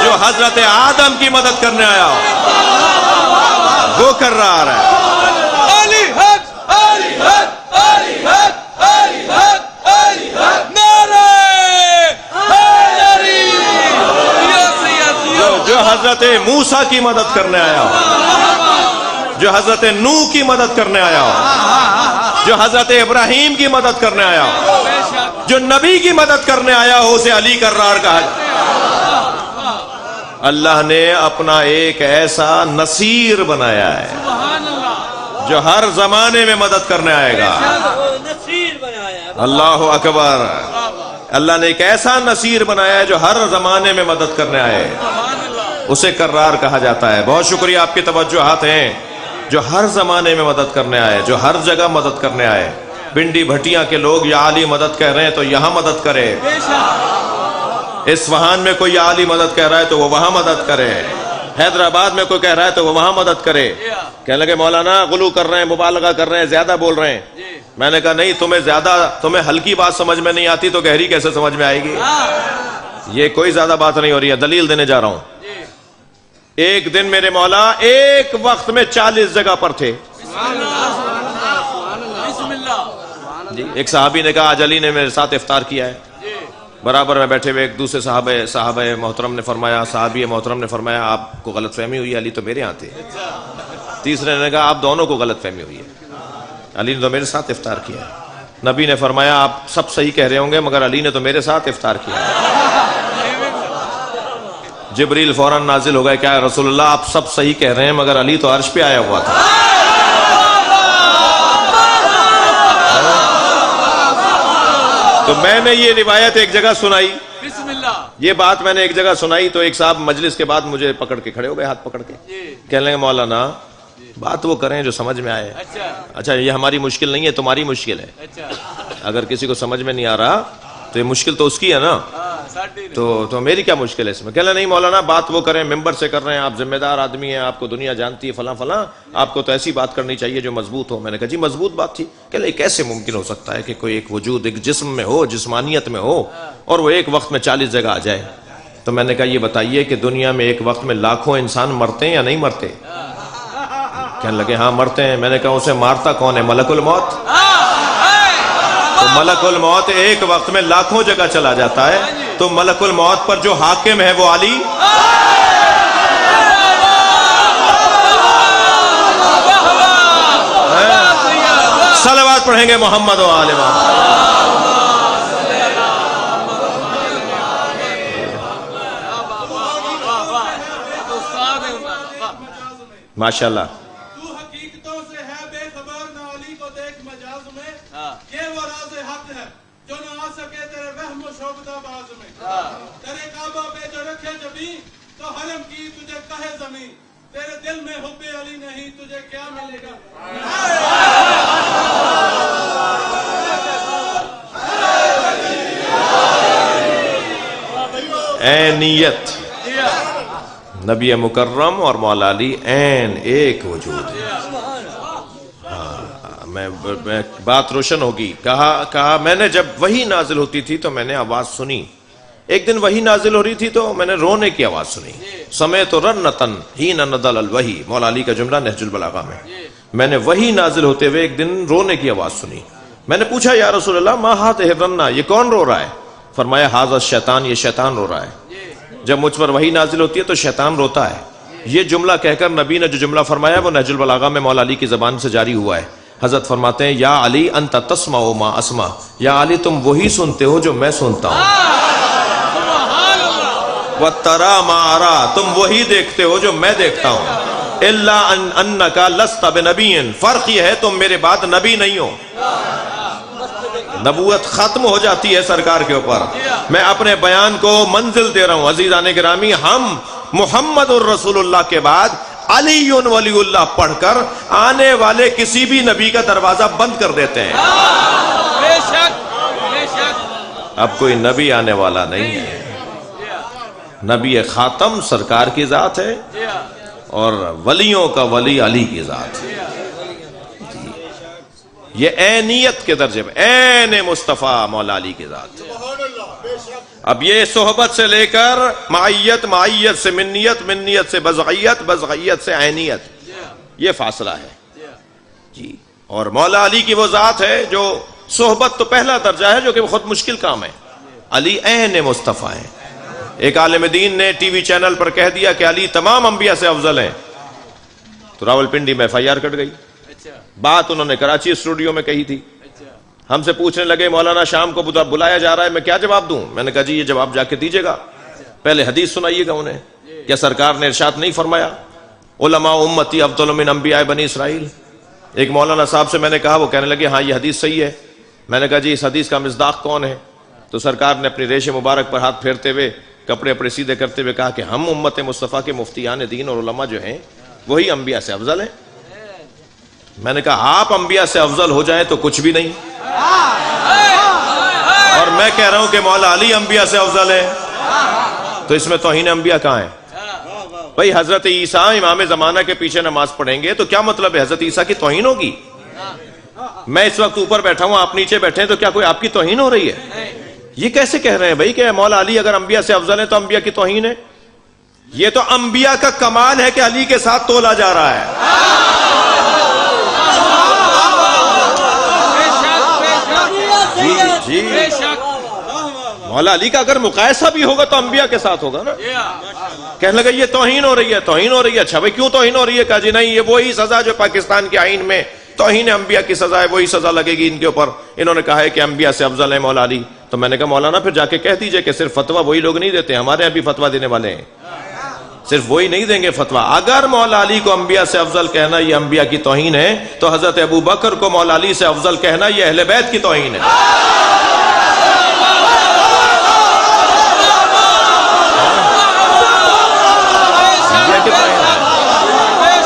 جو حضرت آدم کی مدد کرنے آیا ہو وہ کرار ہے. جو حضرت موسیٰ کی مدد کرنے آیا ہو، جو حضرت نوح کی مدد کرنے آیا ہو، جو حضرت ابراہیم کی مدد کرنے آیا ہو، جو نبی کی مدد کرنے آیا ہو، اسے علی کرار کہا جائے. اللہ نے اپنا ایک ایسا نصیر بنایا ہے جو ہر زمانے میں مدد کرنے آئے گا. اللہ اکبر. اللہ نے ایک ایسا نصیر بنایا ہے جو ہر زمانے میں مدد کرنے آئے، اسے کرار کہا جاتا ہے. بہت شکریہ، آپ کی توجہات ہیں. جو ہر زمانے میں مدد کرنے آئے، جو ہر جگہ مدد کرنے آئے. بنڈی بھٹیاں کے لوگ یا علی مدد کہہ رہے ہیں تو یہاں مدد کرے. اصفہان میں کوئی یا علی مدد کہہ رہا ہے تو وہ وہاں مدد کرے. حیدرآباد میں کوئی کہہ رہا ہے تو وہ وہاں مدد کرے. کہنے لگے مولانا غلو کر رہے ہیں، مبالغہ کر رہے ہیں، زیادہ بول رہے ہیں. میں نے کہا نہیں، تمہیں ہلکی بات سمجھ میں نہیں آتی تو گہری کیسے سمجھ میں آئے گی. یہ کوئی زیادہ بات نہیں ہو رہی ہے، دلیل دینے جا رہا ہوں. ایک دن میرے مولا ایک وقت میں 40 جگہ پر تھے. ایک صحابی نے کہا آج علی نے میرے ساتھ افطار کیا ہے. برابر میں بیٹھے ہوئے ایک دوسرے صحابہ محترم نے فرمایا، صحابی محترم نے فرمایا آپ کو غلط فہمی ہوئی ہے، علی تو میرے ہاں تھے۔ تیسرے نے کہا آپ دونوں کو غلط فہمی ہوئی ہے، علی نے تو میرے ساتھ افطار کیا ہے۔ نبی نے فرمایا آپ سب صحیح کہہ رہے ہوں گے مگر علی نے تو میرے ساتھ افطار کیا ہے۔ جبریل فوراً نازل ہو گئے، کیا رسول اللہ آپ سب صحیح کہہ رہے ہیں مگر علی تو عرش پہ آیا ہوا تھا۔ تو میں نے یہ روایت ایک جگہ سنائی، بسم اللہ، یہ بات میں نے ایک جگہ سنائی تو ایک صاحب مجلس کے بعد مجھے پکڑ کے کھڑے ہو گئے، ہاتھ پکڑ کے کہنے لگے مولانا بات وہ کریں جو سمجھ میں آئے۔ اچھا یہ ہماری مشکل نہیں ہے، تمہاری مشکل ہے۔ اگر کسی کو سمجھ میں نہیں آ رہا تو یہ مشکل تو اس کی ہے نا، تو میری کیا مشکل ہے اس میں؟ کہنا نہیں مولانا بات وہ کریں، ممبر سے کر رہے ہیں، آپ ذمہ دار آدمی ہیں، آپ کو دنیا جانتی ہے فلاں فلاں، آپ کو تو ایسی بات کرنی چاہیے جو مضبوط ہو۔ میں نے کہا جی مضبوط بات تھی۔ کہ کیسے ممکن ہو سکتا ہے کہ کوئی ایک وجود ایک جسم میں ہو، جسمانیت میں ہو، اور وہ ایک وقت میں 40 جگہ آ جائے؟ تو میں نے کہا یہ بتائیے کہ دنیا میں ایک وقت میں لاکھوں انسان مرتے ہیں یا نہیں مرتے؟ کہنے لگے ہاں مرتے ہیں۔ میں نے کہا اسے مارتا کون ہے؟ ملک الموت۔ تو ملک الموت ایک وقت میں لاکھوں جگہ چلا جاتا ہے، تو ملک الموت پر جو حاکم ہے وہ علی۔ صلوات پڑھیں گے محمد و آل محمد۔ ماشاءاللہ۔ تو حقیقتوں سے ہے بے خبر، نہ علی کو دیکھ مجاز میں، یہ وہ راز حق ہے جو نہ آ سکے تیرے وہم و شعبدہ باز میں۔ تیرے کعبہ پہ جو رکھے جبیں تو حرم کی تجھے کہے زمین، تیرے دل میں حب علی نہیں تجھے کیا ملے گا؟ عینیت، نبی مکرم اور مولا علی عین ایک وجود ہے۔ میں بات روشن ہوگی۔ کہا میں نے جب وحی نازل ہوتی تھی تو میں نے آواز سنی، ایک دن وحی نازل ہو رہی تھی تو میں نے رونے کی آواز سنی۔ سمیت رنتن حین نزل الوحی، مولا علی کا جملہ نہج البلاغہ میں۔ میں نے وحی نازل ہوتے ہوئے ایک دن رونے کی آواز سنی۔ میں نے پوچھا یا رسول اللہ ما ہاتہ الرنہ، یہ کون رو رہا ہے؟ فرمایا ھذا الشیطان، یہ شیطان رو رہا ہے۔ جب مجھ پر وحی نازل ہوتی ہے تو شیطان روتا ہے۔ یہ جملہ کہہ کر نبی نے جو جملہ فرمایا وہ نہج البلاغہ میں مولا علی کی زبان سے جاری ہوا ہے۔ حضرت فرماتے ہیں یا علی انت تسمع ما اسمع، یا علی تم وہی سنتے ہو جو میں سنتا ہوں، وَتَرَى مَا أَرَى، تم وہی دیکھتے ہو جو میں دیکھتا ہوں، إِلَّا أَنَّكَ لَسْتَ بِنَبِيٍّ، فرق یہ ہے تم میرے بعد نبی نہیں ہو۔ نبوت ختم ہو جاتی ہے سرکار کے اوپر۔ میں اپنے بیان کو منزل دے رہا ہوں عزیزان گرامی، ہم محمد الرسول اللہ کے بعد علی ولی اللہ پڑھ کر آنے والے کسی بھی نبی کا دروازہ بند کر دیتے ہیں۔ بے شک اب کوئی نبی آنے والا نہیں ہے، نبی خاتم سرکار کی ذات ہے اور ولیوں کا ولی علی کی ذات ہے۔ یہ عینیت کے درجے میں عین مصطفیٰ مولا علی کی ذات ہے۔ اب یہ صحبت سے لے کر معیت، معیت سے منیت، منیت سے بزغیت، بزغیت سے عینیت، یہ فاصلہ ہے جی۔ اور مولا علی کی وہ ذات ہے جو صحبت تو پہلا درجہ ہے جو کہ خود مشکل کام ہے۔ علی عین مصطفیٰ ہے۔ ایک عالم دین نے ٹی وی چینل پر کہہ دیا کہ علی تمام انبیاء سے افضل ہیں، تو راول پنڈی میں FIR کٹ گئی۔ بات انہوں نے کراچی اسٹوڈیو میں کہی تھی۔ ہم سے پوچھنے لگے مولانا شام کو بلایا جا رہا ہے، میں کیا جواب دوں؟ میں نے کہا جی یہ جواب جا کے دیجیے گا، پہلے حدیث سنائیے گا انہیں۔ کیا سرکار نے ارشاد نہیں فرمایا علماء امتی افضل من انبیاء بنی اسرائیل؟ ایک مولانا صاحب سے میں نے کہا، وہ کہنے لگے ہاں یہ حدیث صحیح ہے۔ میں نے کہا جی اس حدیث کا مصداق کون ہے؟ تو سرکار نے اپنی ریش مبارک پر ہاتھ پھیرتے ہوئے کپڑے اپنے سیدھے کرتے ہوئے کہا کہ ہم امت مصطفیٰ کے مفتیان دین اور علماء جو ہیں وہی انبیاء سے افضل ہیں۔ میں نے کہا آپ انبیاء سے افضل ہو جائیں تو کچھ بھی نہیں، اور میں کہہ رہا ہوں کہ مولا علی انبیاء سے افضل ہے، تو اس میں توہین انبیاء کہاں ہے؟ بھائی حضرت عیسیٰ امام زمانہ کے پیچھے نماز پڑھیں گے تو کیا مطلب ہے حضرت عیسیٰ کی توہین ہوگی؟ میں اس وقت اوپر بیٹھا ہوں، آپ نیچے بیٹھے ہیں، تو کیا کوئی آپ کی توہین ہو رہی ہے؟ یہ کیسے کہہ رہے ہیں بھائی کہ مولا علی اگر انبیاء سے افضل ہے تو انبیاء کی توہین ہے؟ یہ تو انبیاء کا کمال ہے کہ علی کے ساتھ تولا جا رہا ہے۔ جی مولا علی کا اگر مقایسہ بھی ہوگا تو انبیاء کے ساتھ ہوگا نا. کہنے لگا یہ توہین ہو رہی ہے, توہین ہو رہی ہے. اچھا بھائی کیوں توہین ہو رہی ہے؟ کہا جی نہیں, یہ وہی سزا جو پاکستان کے آئین میں توہین انبیاء کی سزا ہے, وہی سزا لگے گی ان کے اوپر. انہوں نے کہا ہے کہ انبیاء سے افضل ہے مولا علی. تو میں نے کہا مولانا پھر جا کے کہہ دیجئے کہ صرف فتویٰ وہی لوگ نہیں دیتے, ہمارے یہاں بھی فتویٰ دینے والے ہیں, صرف وہی نہیں دیں گے فتویٰ. اگر مولا علی کو انبیاء سے افضل کہنا یہ انبیاء کی توہین ہے, تو حضرت ابو بکر کو مولا علی سے افضل کہنا یہ اہل بیت کی توہین ہے.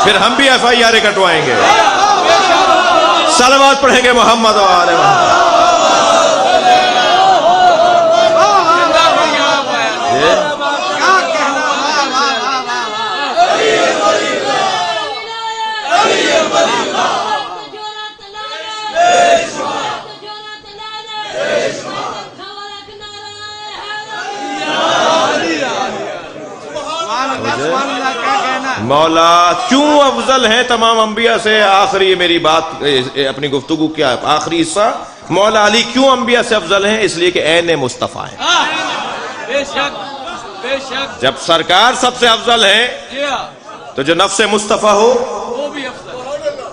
پھر ہم بھی ایف آئی آر کٹوائیں گے, صلوات پڑھیں گے محمد و آل محمد. مولا کیوں افضل ہیں تمام انبیاء سے؟ آخری میری بات, اپنی گفتگو کیا آخری حصہ, مولا علی کیوں انبیاء سے افضل ہیں؟ اس لیے کہ عین مصطفیٰ ہیں. بے شک بے شک. جب سرکار سب سے افضل ہیں تو جو نفس مصطفیٰ ہو وہ بھی افضل,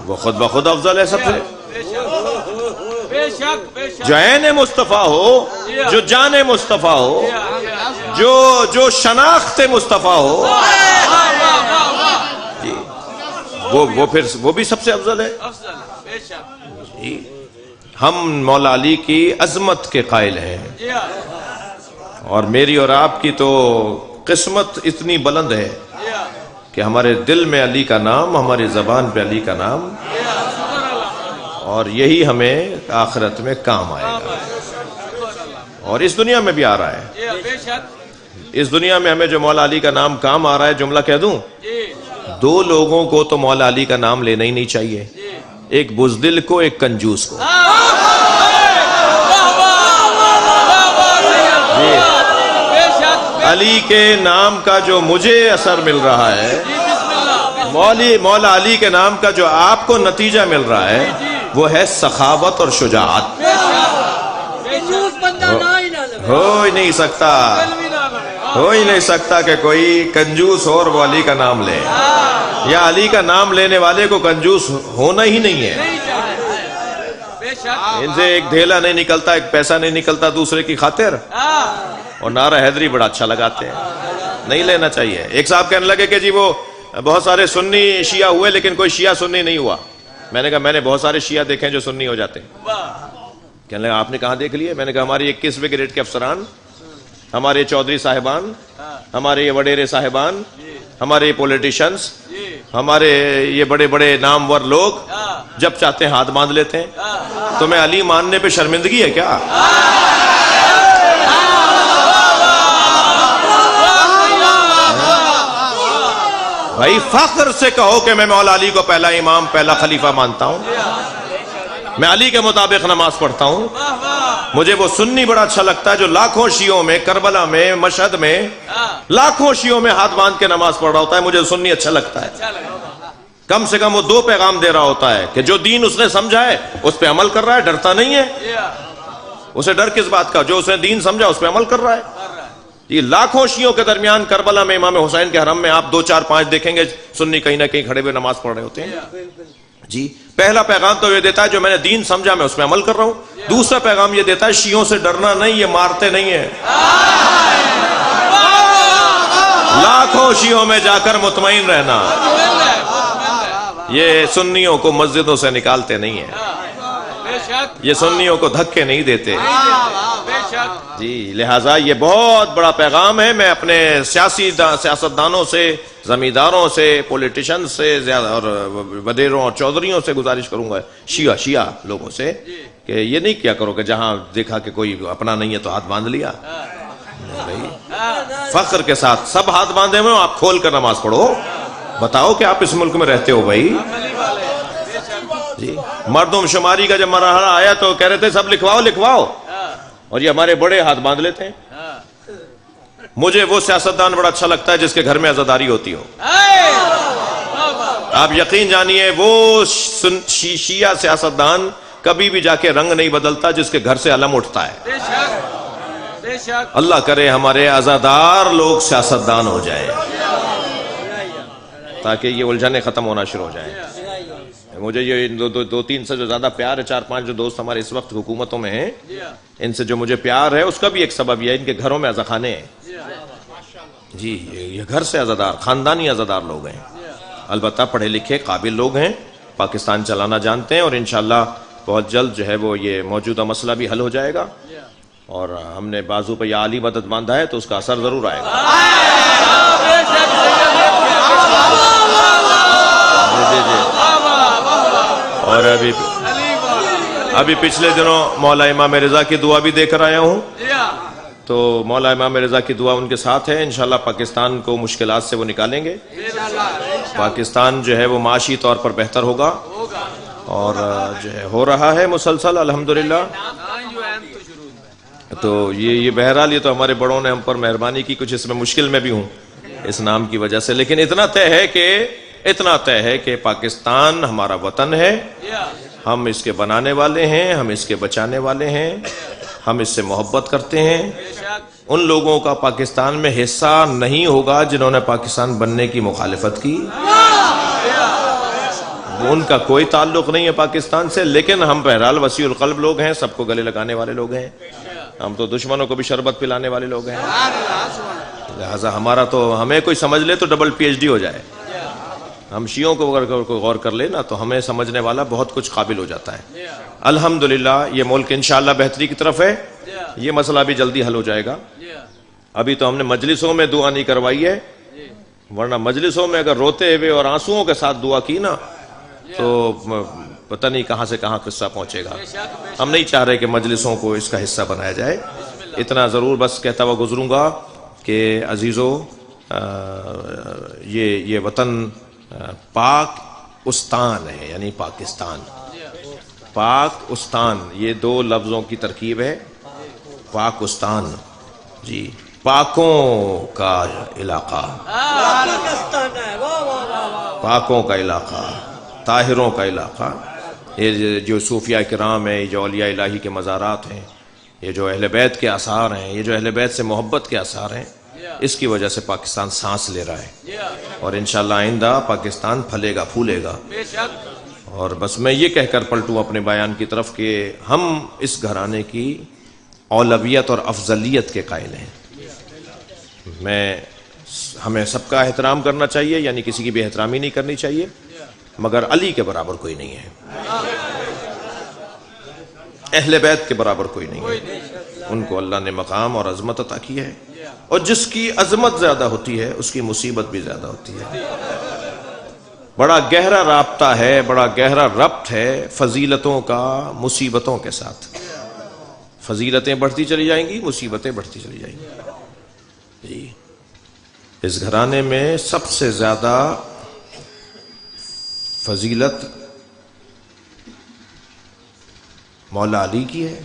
وہ خود بخود افضل ہے سب سے. بے شک بے شک. جو عین مصطفیٰ ہو, جو جان مصطفیٰ ہو, جو شناخت مصطفیٰ ہو, وہ پھر وہ بھی سب سے افضل ہے. ہم مولا علی کی عظمت کے قائل ہیں, اور میری اور آپ کی تو قسمت اتنی بلند ہے کہ ہمارے دل میں علی کا نام, ہماری زبان پہ علی کا نام, اور یہی ہمیں آخرت میں کام آئے گا, اور اس دنیا میں بھی آ رہا ہے. اس دنیا میں ہمیں جو مولا علی کا نام کام آ رہا ہے, جملہ کہہ دوں, دو لوگوں کو تو مولا علی کا نام لینا ہی نہیں چاہیے, ایک بزدل کو, ایک کنجوس کو. علی کے نام کا جو مجھے اثر مل رہا ہے, مولا علی کے نام کا جو آپ کو نتیجہ مل رہا ہے, وہ ہے سخاوت اور شجاعت. ہو ہی نہیں سکتا, ہو ہی نہیں سکتا کہ کوئی کنجوس ہو اور وہ علی کا نام لے, یا علی کا نام لینے والے کو کنجوس ہونا ہی نہیں ہے. ان سے ایک ڈھیلا نہیں نکلتا, ایک پیسہ نہیں نکلتا دوسرے کی خاطر, اور نعرہ حیدری بڑا اچھا لگاتے ہیں, نہیں لینا چاہیے. ایک صاحب کہنے لگے کہ جی وہ بہت سارے سنی شیعہ ہوئے لیکن کوئی شیعہ سنی نہیں ہوا. میں نے کہا میں نے بہت سارے شیعہ دیکھے جو سنی ہو جاتے ہیں. کہنے لگا آپ نے کہاں دیکھ لیے؟ میں نے کہا ہماری 21ویں گریڈ کے افسران, ہمارے چودھری صاحبان, ہمارے یہ وڈیرے صاحبان, ہمارے پولیٹیشنز, ہمارے یہ بڑے بڑے نامور لوگ جب چاہتے ہیں ہاتھ باندھ لیتے ہیں. تمہیں علی ماننے پہ شرمندگی ہے کیا؟ بھائی فخر سے کہو کہ میں مولا علی کو پہلا امام, پہلا خلیفہ مانتا ہوں, میں علی کے مطابق نماز پڑھتا ہوں. مجھے وہ سنی بڑا اچھا لگتا ہے جو لاکھوں شیعوں میں, کربلا میں, مشہد میں لاکھوں شیعوں میں ہاتھ باندھ کے نماز پڑھ رہا ہوتا ہے. مجھے سنی اچھا لگتا ہے. کم سے کم وہ 2 پیغام دے رہا ہوتا ہے کہ جو دین اس نے سمجھا ہے اس پہ عمل کر رہا ہے, ڈرتا نہیں ہے. اسے ڈر کس بات کا؟ جو اس نے دین سمجھا اس پہ عمل کر رہا ہے. یہ لاکھوں شیعوں کے درمیان کربلا میں امام حسین کے حرم میں آپ 2 4 5 دیکھیں گے سنی کہیں نہ کہیں کھڑے ہوئے نماز پڑھ رہے ہوتے ہیں. جی پہلا پیغام تو یہ دیتا ہے جو میں نے دین سمجھا میں اس پہ عمل کر رہا ہوں. دوسرا پیغام یہ دیتا ہے شیعوں سے ڈرنا نہیں, یہ مارتے نہیں ہیں. لاکھوں شیعوں میں جا کر مطمئن رہنا, یہ سنیوں کو مسجدوں سے نکالتے نہیں ہیں, یہ سنیوں کو دھکے نہیں دیتے. جی لہٰذا یہ بہت بڑا پیغام ہے. میں اپنے سیاستدانوں سے, زمینداروں سے, پولیٹیشن سے زیادہ, اور وڈیروں اور چودھریوں سے گزارش کروں گا, شیعہ لوگوں سے, کہ یہ نہیں کیا کرو کہ جہاں دیکھا کہ کوئی اپنا نہیں ہے تو ہاتھ باندھ لیا. فخر کے ساتھ سب ہاتھ باندھے ہوئے, آپ کھول کر نماز پڑھو, بتاؤ کہ آپ اس ملک میں رہتے ہو بھائی. جی مردم شماری کا جب مرحلہ آیا تو کہہ رہے تھے سب لکھواؤ, اور یہ ہمارے بڑے ہاتھ باندھ لیتے ہیں. مجھے وہ سیاستدان بڑا اچھا لگتا ہے جس کے گھر میں عزاداری ہوتی ہو. آپ یقین جانیے وہ شیعہ سیاستدان کبھی بھی جا کے رنگ نہیں بدلتا جس کے گھر سے علم اٹھتا ہے. بے شک اللہ کرے ہمارے عزادار لوگ سیاستدان ہو جائیں تاکہ یہ الجھنیں ختم ہونا شروع ہو جائیں. مجھے یہ دو تین سے جو زیادہ پیار ہے، 4-5 جو دوست ہمارے اس وقت حکومتوں میں ہیں، ان سے جو مجھے پیار ہے اس کا بھی ایک سبب یہ ہے ان کے گھروں میں عزاخانے ہیں. جی یہ گھر سے عزادار، خاندانی عزادار لوگ ہیں، البتہ پڑھے لکھے قابل لوگ ہیں، پاکستان چلانا جانتے ہیں، اور انشاءاللہ بہت جلد جو ہے وہ یہ موجودہ مسئلہ بھی حل ہو جائے گا. اور ہم نے بازو پہ یہ عالی مدد باندھا ہے تو اس کا اثر ضرور آئے گا. جی. اور ابھی پچھلے دنوں مولا امام رضا کی دعا بھی دے کر آیا ہوں، تو مولا امام رضا کی دعا ان کے ساتھ ہے. انشاءاللہ پاکستان کو مشکلات سے وہ نکالیں گے، پاکستان جو ہے وہ معاشی طور پر بہتر ہوگا، اور جو ہے ہو رہا ہے مسلسل الحمدللہ. تو یہ بہرحال یہ تو ہمارے بڑوں نے ہم پر مہربانی کی، کچھ اس میں مشکل میں بھی ہوں اس نام کی وجہ سے، لیکن اتنا طے ہے کہ پاکستان ہمارا وطن ہے، ہم اس کے بنانے والے ہیں، ہم اس کے بچانے والے ہیں، ہم اس سے محبت کرتے ہیں. ان لوگوں کا پاکستان میں حصہ نہیں ہوگا جنہوں نے پاکستان بننے کی مخالفت کی، ان کا کوئی تعلق نہیں ہے پاکستان سے. لیکن ہم بہرحال وسیع القلب لوگ ہیں، سب کو گلے لگانے والے لوگ ہیں، ہم تو دشمنوں کو بھی شربت پلانے والے لوگ ہیں. لہذا ہمارا تو ہمیں کوئی سمجھ لے تو ڈبل PhD ہو جائے. ہم شیعوں کو اگر کوئی غور کر لے نا تو ہمیں سمجھنے والا بہت کچھ قابل ہو جاتا ہے. الحمدللہ یہ ملک انشاءاللہ بہتری کی طرف ہے، یہ مسئلہ بھی جلدی حل ہو جائے گا. ابھی تو ہم نے مجلسوں میں دعا نہیں کروائی ہے، ورنہ مجلسوں میں اگر روتے ہوئے اور آنسوؤں کے ساتھ دعا کی نا تو پتہ نہیں کہاں سے کہاں قصہ پہنچے گا. ہم نہیں چاہ رہے کہ مجلسوں کو اس کا حصہ بنایا جائے. اتنا ضرور بس کہتا ہوا گزروں گا کہ عزیزو، یہ وطن پاک استان ہے، یعنی پاکستان. پاک استان یہ دو لفظوں کی ترکیب ہے، پاک استان. جی پاکوں کا علاقہ، پاکوں کا علاقہ، طاہروں کا علاقہ. یہ جو صوفیاء کرام ہیں، یہ جو اولیاء الہی کے مزارات ہیں، یہ جو اہل بیت کے آثار ہیں، یہ جو اہل بیت سے محبت کے آثار ہیں، اس کی وجہ سے پاکستان سانس لے رہا ہے، اور انشاءاللہ آئندہ پاکستان پھلے گا پھولے گا. اور بس میں یہ کہہ کر پلٹوں اپنے بیان کی طرف کہ ہم اس گھرانے کی اولویت اور افضلیت کے قائل ہیں. ہمیں سب کا احترام کرنا چاہیے، یعنی کسی کی بھی احترامی نہیں کرنی چاہیے، مگر علی کے برابر کوئی نہیں ہے، اہل بیت کے برابر کوئی نہیں ہے. ان کو اللہ نے مقام اور عظمت عطا کی ہے، اور جس کی عظمت زیادہ ہوتی ہے اس کی مصیبت بھی زیادہ ہوتی ہے. بڑا گہرا رابطہ ہے، بڑا گہرا ربط ہے فضیلتوں کا مصیبتوں کے ساتھ. فضیلتیں بڑھتی چلی جائیں گی، مصیبتیں بڑھتی چلی جائیں گی. جی اس گھرانے میں سب سے زیادہ فضیلت مولا علی کی ہے،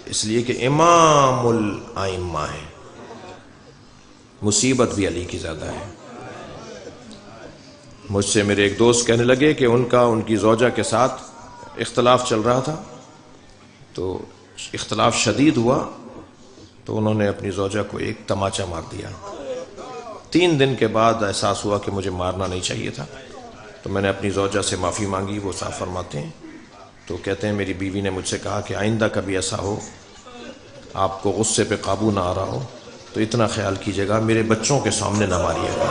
اس لیے کہ امام الائمہ ہے. مصیبت بھی علی کی زیادہ ہے. مجھ سے میرے ایک دوست کہنے لگے کہ ان کی زوجہ کے ساتھ اختلاف چل رہا تھا، تو اختلاف شدید ہوا تو انہوں نے اپنی زوجہ کو ایک تماچا مار دیا. 3 دن کے بعد احساس ہوا کہ مجھے مارنا نہیں چاہیے تھا، تو میں نے اپنی زوجہ سے معافی مانگی. وہ صاف فرماتے ہیں، تو کہتے ہیں میری بیوی نے مجھ سے کہا کہ آئندہ کبھی ایسا ہو آپ کو غصے پہ قابو نہ آ رہا ہو تو اتنا خیال کیجیے گا میرے بچوں کے سامنے نہ ماریے گا.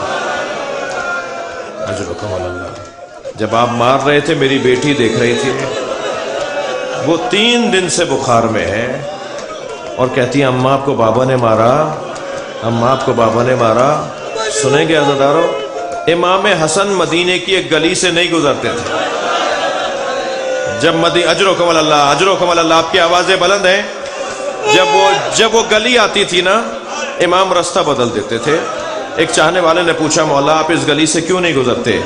اجرکم اللہ. جب آپ مار رہے تھے میری بیٹی دیکھ رہی تھی، وہ 3 دن سے بخار میں ہے اور کہتی ہے اماں آپ کو بابا نے مارا، اماں آپ کو بابا نے مارا. سنیں گے عزادارو، امام حسن مدینے کی ایک گلی سے نہیں گزرتے تھے. جب اجرکم اللہ، آپ کی آوازیں بلند ہیں. جب وہ گلی آتی تھی نا، امام رستہ بدل دیتے تھے. ایک چاہنے والے نے پوچھا مولا آپ اس گلی سے کیوں نہیں گزرتے؟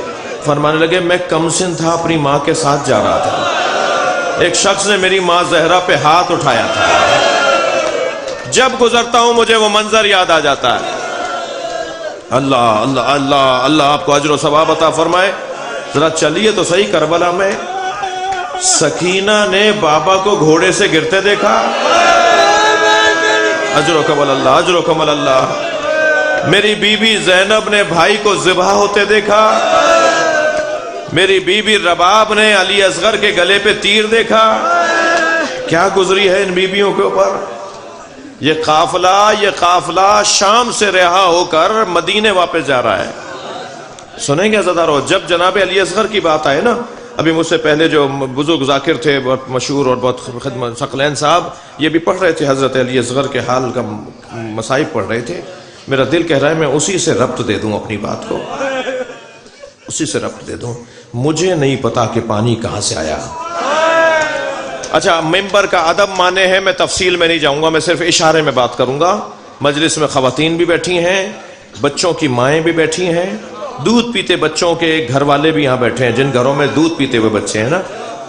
فرمانے لگے میں کم سن تھا، اپنی ماں کے ساتھ جا رہا تھا، ایک شخص نے میری ماں زہرا پہ ہاتھ اٹھایا تھا، جب گزرتا ہوں مجھے وہ منظر یاد آ جاتا ہے. اللہ اللہ اللہ اللہ آپ کو اجر و ثواب عطا فرمائے. ذرا چلیے تو صحیح، کربلا میں سکینہ نے بابا کو گھوڑے سے گرتے دیکھا، اجرکم اللہ، اجرکم اللہ۔ میری بیوی زینب نے بھائی کو ذبح ہوتے دیکھا، میری بیوی رباب نے علی اصغر کے گلے پہ تیر دیکھا۔ کیا گزری ہے ان بیویوں کے اوپر۔ یہ قافلہ شام سے رہا ہو کر مدینے واپس جا رہا ہے۔ سنیں گے عزیزارو، جب جناب علی اصغر کی بات آئے نا، ابھی مجھ سے پہلے جو بزرگ ذاکر تھے بہت مشہور اور بہت خدمت، ثقلین صاحب، یہ بھی پڑھ رہے تھے حضرت علی اصغر کے حال کا مصائب پڑھ رہے تھے۔ میرا دل کہہ رہا ہے میں اسی سے ربط دے دوں اپنی بات کو، اسی سے ربط دے دوں۔ مجھے نہیں پتا کہ پانی کہاں سے آیا۔ اچھا، ممبر کا ادب مانے ہیں، میں تفصیل میں نہیں جاؤں گا، میں صرف اشارے میں بات کروں گا۔ مجلس میں خواتین بھی بیٹھی ہیں، بچوں کی مائیں بھی بیٹھی ہیں، دودھ پیتے بچوں کے گھر والے بھی یہاں بیٹھے ہیں، جن گھروں میں دودھ پیتے ہوئے بچے ہیں نا،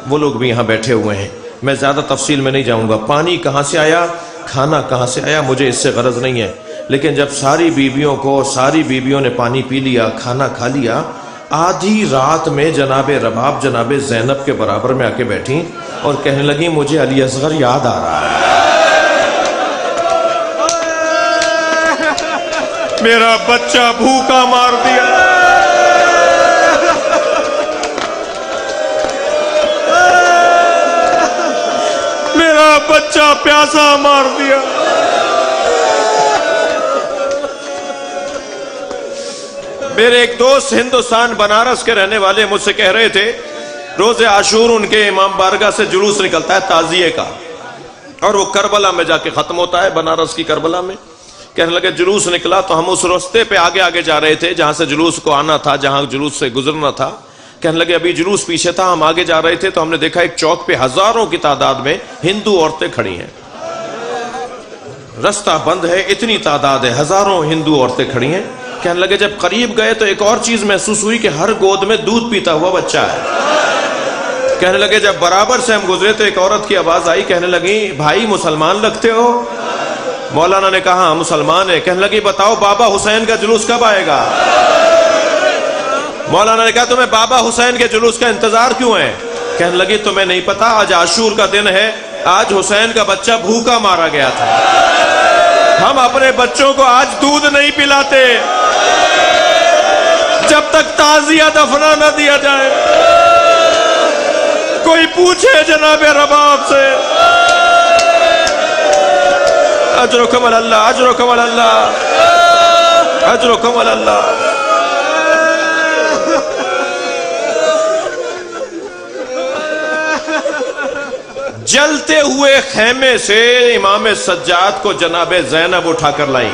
وہ لوگ بھی یہاں بیٹھے ہوئے ہیں۔ میں زیادہ تفصیل میں نہیں جاؤں گا۔ پانی کہاں سے آیا، کھانا کہاں سے آیا، مجھے اس سے غرض نہیں ہے، لیکن جب ساری بیویوں نے پانی پی لیا، کھانا کھا لیا، آدھی رات میں جناب رباب جناب زینب کے برابر میں آ کے بیٹھی اور کہنے لگی مجھے علی اصغر یاد آ رہا ہے، میرا بچہ بھوکا مار دیا، میرا بچہ پیاسا مار دیا۔ میرے ایک دوست ہندوستان بنارس کے رہنے والے مجھ سے کہہ رہے تھے، روز عاشور ان کے امام بارگاہ سے جلوس نکلتا ہے تعزیے کا، اور وہ کربلا میں جا کے ختم ہوتا ہے، بنارس کی کربلا میں۔ کہنے لگے جلوس نکلا تو ہم اس راستے پہ آگے آگے جا رہے تھے جہاں سے جلوس کو آنا تھا، جہاں جلوس سے گزرنا تھا۔ کہنے لگے ابھی جلوس پیچھے تھا، ہم آگے جا رہے تھے تو ہم نے دیکھا ایک چوک پہ ہزاروں کی تعداد میں ہندو عورتیں کھڑی ہیں، رستہ بند ہے، اتنی تعداد ہے، ہزاروں ہندو عورتیں کھڑی ہیں۔ کہنے لگے جب قریب گئے تو ایک اور چیز محسوس ہوئی کہ ہر گود میں دودھ پیتا ہوا بچہ ہے۔ کہنے لگے جب برابر سے ہم گزرے تو ایک عورت کی آواز آئی، کہنے لگی بھائی مسلمان لگتے ہو؟ مولانا نے کہا ہاں مسلمان ہے۔ کہنے لگی بتاؤ بابا حسین کا جلوس کب آئے گا؟ مولانا نے کہا تمہیں بابا حسین کے جلوس کا انتظار کیوں ہے؟ کہنے لگی تمہیں نہیں پتا آج عاشور کا دن ہے، آج حسین کا بچہ بھوکا مارا گیا تھا، ہم اپنے بچوں کو آج دودھ نہیں پلاتے جب تک تعزیہ دفنا نہ دیا جائے۔ کوئی پوچھے جناب رباب سے۔ اجرکم اللہ، اجرکم اللہ، اجرکم اللہ۔ جلتے ہوئے خیمے سے امام سجاد کو جناب زینب اٹھا کر لائی۔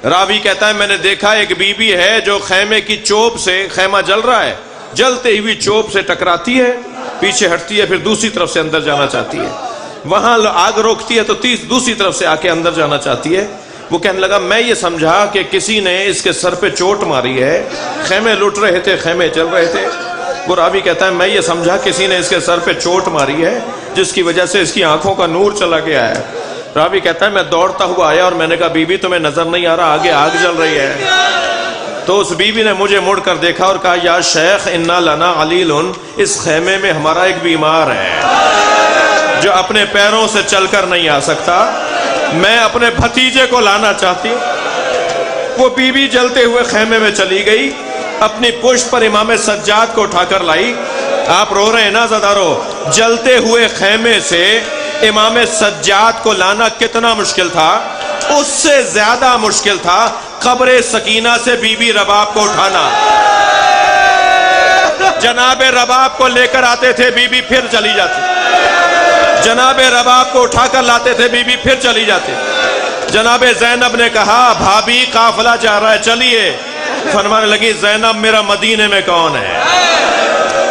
راوی کہتا ہے میں نے دیکھا ایک بی بی ہے جو خیمے کی چوب سے، خیمہ جل رہا ہے، جلتے ہوئی چوب سے ٹکراتی ہے، پیچھے ہٹتی ہے، پھر دوسری طرف سے اندر جانا چاہتی ہے، وہاں آگ روکتی ہے تو دوسری طرف سے آ کے اندر جانا چاہتی ہے۔ وہ کہنے لگا میں یہ سمجھا کہ کسی نے اس کے سر پہ چوٹ ماری ہے، خیمے لٹ رہے تھے، خیمے چل رہے تھے۔ وہ راوی کہتا ہے میں یہ سمجھا کسی نے اس کے سر پہ چوٹ ماری ہے جس کی وجہ سے اس کی آنکھوں کا نور چلا گیا ہے۔ راوی کہتا ہے میں دوڑتا ہوا آیا اور میں نے کہا بی بی تمہیں نظر نہیں آ رہا آگے آگ جل رہی ہے؟ تو اس بی بی نے مجھے مڑ کر دیکھا اور کہا یا شیخ انا لنا علیل، اس خیمے میں ہمارا ایک بیمار ہے جو اپنے پیروں سے چل کر نہیں آ سکتا، میں اپنے بھتیجے کو لانا چاہتی ہوں۔ وہ بی بی جلتے ہوئے خیمے میں چلی گئی، اپنی پشت پر امام سجاد کو اٹھا کر لائی۔ آپ رو رہے ہیں نا زدارو، جلتے ہوئے خیمے سے امام سجاد کو لانا کتنا مشکل تھا، اس سے زیادہ مشکل تھا قبر سکینہ سے بی بی رباب کو اٹھانا۔ جناب رباب کو لے کر آتے تھے، بی بی پھر چلی جاتی، جناب رباب کو اٹھا کر لاتے تھے، بی بی پھر چلی جاتی۔ جناب زینب نے کہا بھابھی قافلہ جا رہا ہے چلیے۔ فرمانے لگی زینب میرا مدینے میں کون ہے،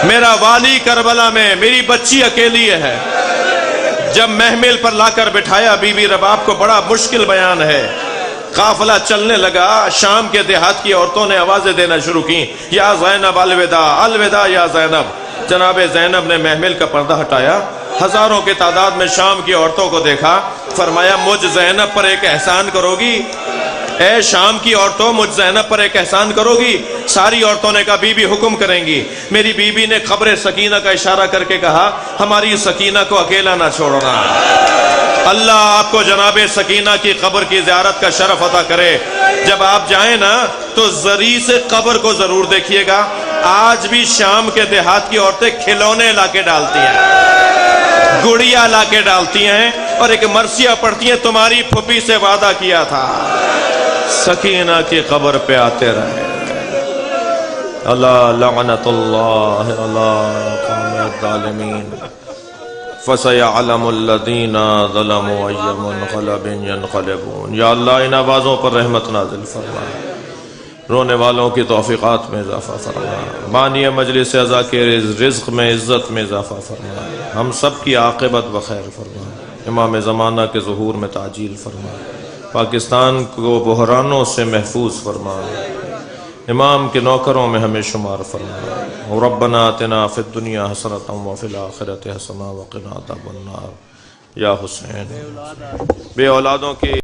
میرا والی کربلا میں، میری بچی اکیلی ہے۔ جب محمل پر لا کر بٹھایا بی بی رباب کو، بڑا مشکل بیان ہے، قافلہ چلنے لگا، شام کے دیہات کی عورتوں نے آوازیں دینا شروع کی، یا زینب الوداع، الوداع یا زینب۔ جناب زینب نے محمل کا پردہ ہٹایا، ہزاروں کی تعداد میں شام کی عورتوں کو دیکھا، فرمایا مجھ زینب پر ایک احسان کرو گی؟ اے شام کی عورتوں مجھ زینب پر ایک احسان کرو گی؟ ساری عورتوں نے کہا بی بی حکم کریں گی۔ میری بی بی نے قبر سکینہ کا اشارہ کر کے کہا ہماری سکینہ کو اکیلا نہ چھوڑنا، اللہ آپ کو جناب سکینہ کی قبر کی زیارت کا شرف عطا کرے. جب آپ جائیں نا تو زری سے قبر کو ضرور دیکھیے گا. آج بھی شام کے دیہات کی عورتیں کھلونے لا کے ڈالتی ہیں, گڑیا لا کے ڈالتی ہیں, اور ایک مرثیہ پڑھتی ہیں تمہاری پھپھی سے وعدہ کیا تھا. سکینہ کی قبر پہ آتے رہے. اللہ لعنت اللہ اللہ قوم الظالمین. فَسَيَعْلَمُ الَّذِينَ ظَلَمُوا أَيَّ مُنْقَلَبٍ يَنْقَلِبُونَ. یا اللہ ان آوازوں پر رحمت نازل فرما, رونے والوں کی توفیقات میں اضافہ فرما, بانی مجلس عزا کے رزق میں عزت میں اضافہ فرما, ہم سب کی عاقبت بخیر فرما, امام زمانہ کے ظہور میں تعجیل فرما, پاکستان کو بحرانوں سے محفوظ فرما, امام کے نوکروں میں ہمیں شمار فرما. ربنا آتنا فی الدنیا حسنۃ وفی الآخرۃ حسنۃ وقنا عذاب النار. یا حسین بے اولادوں کی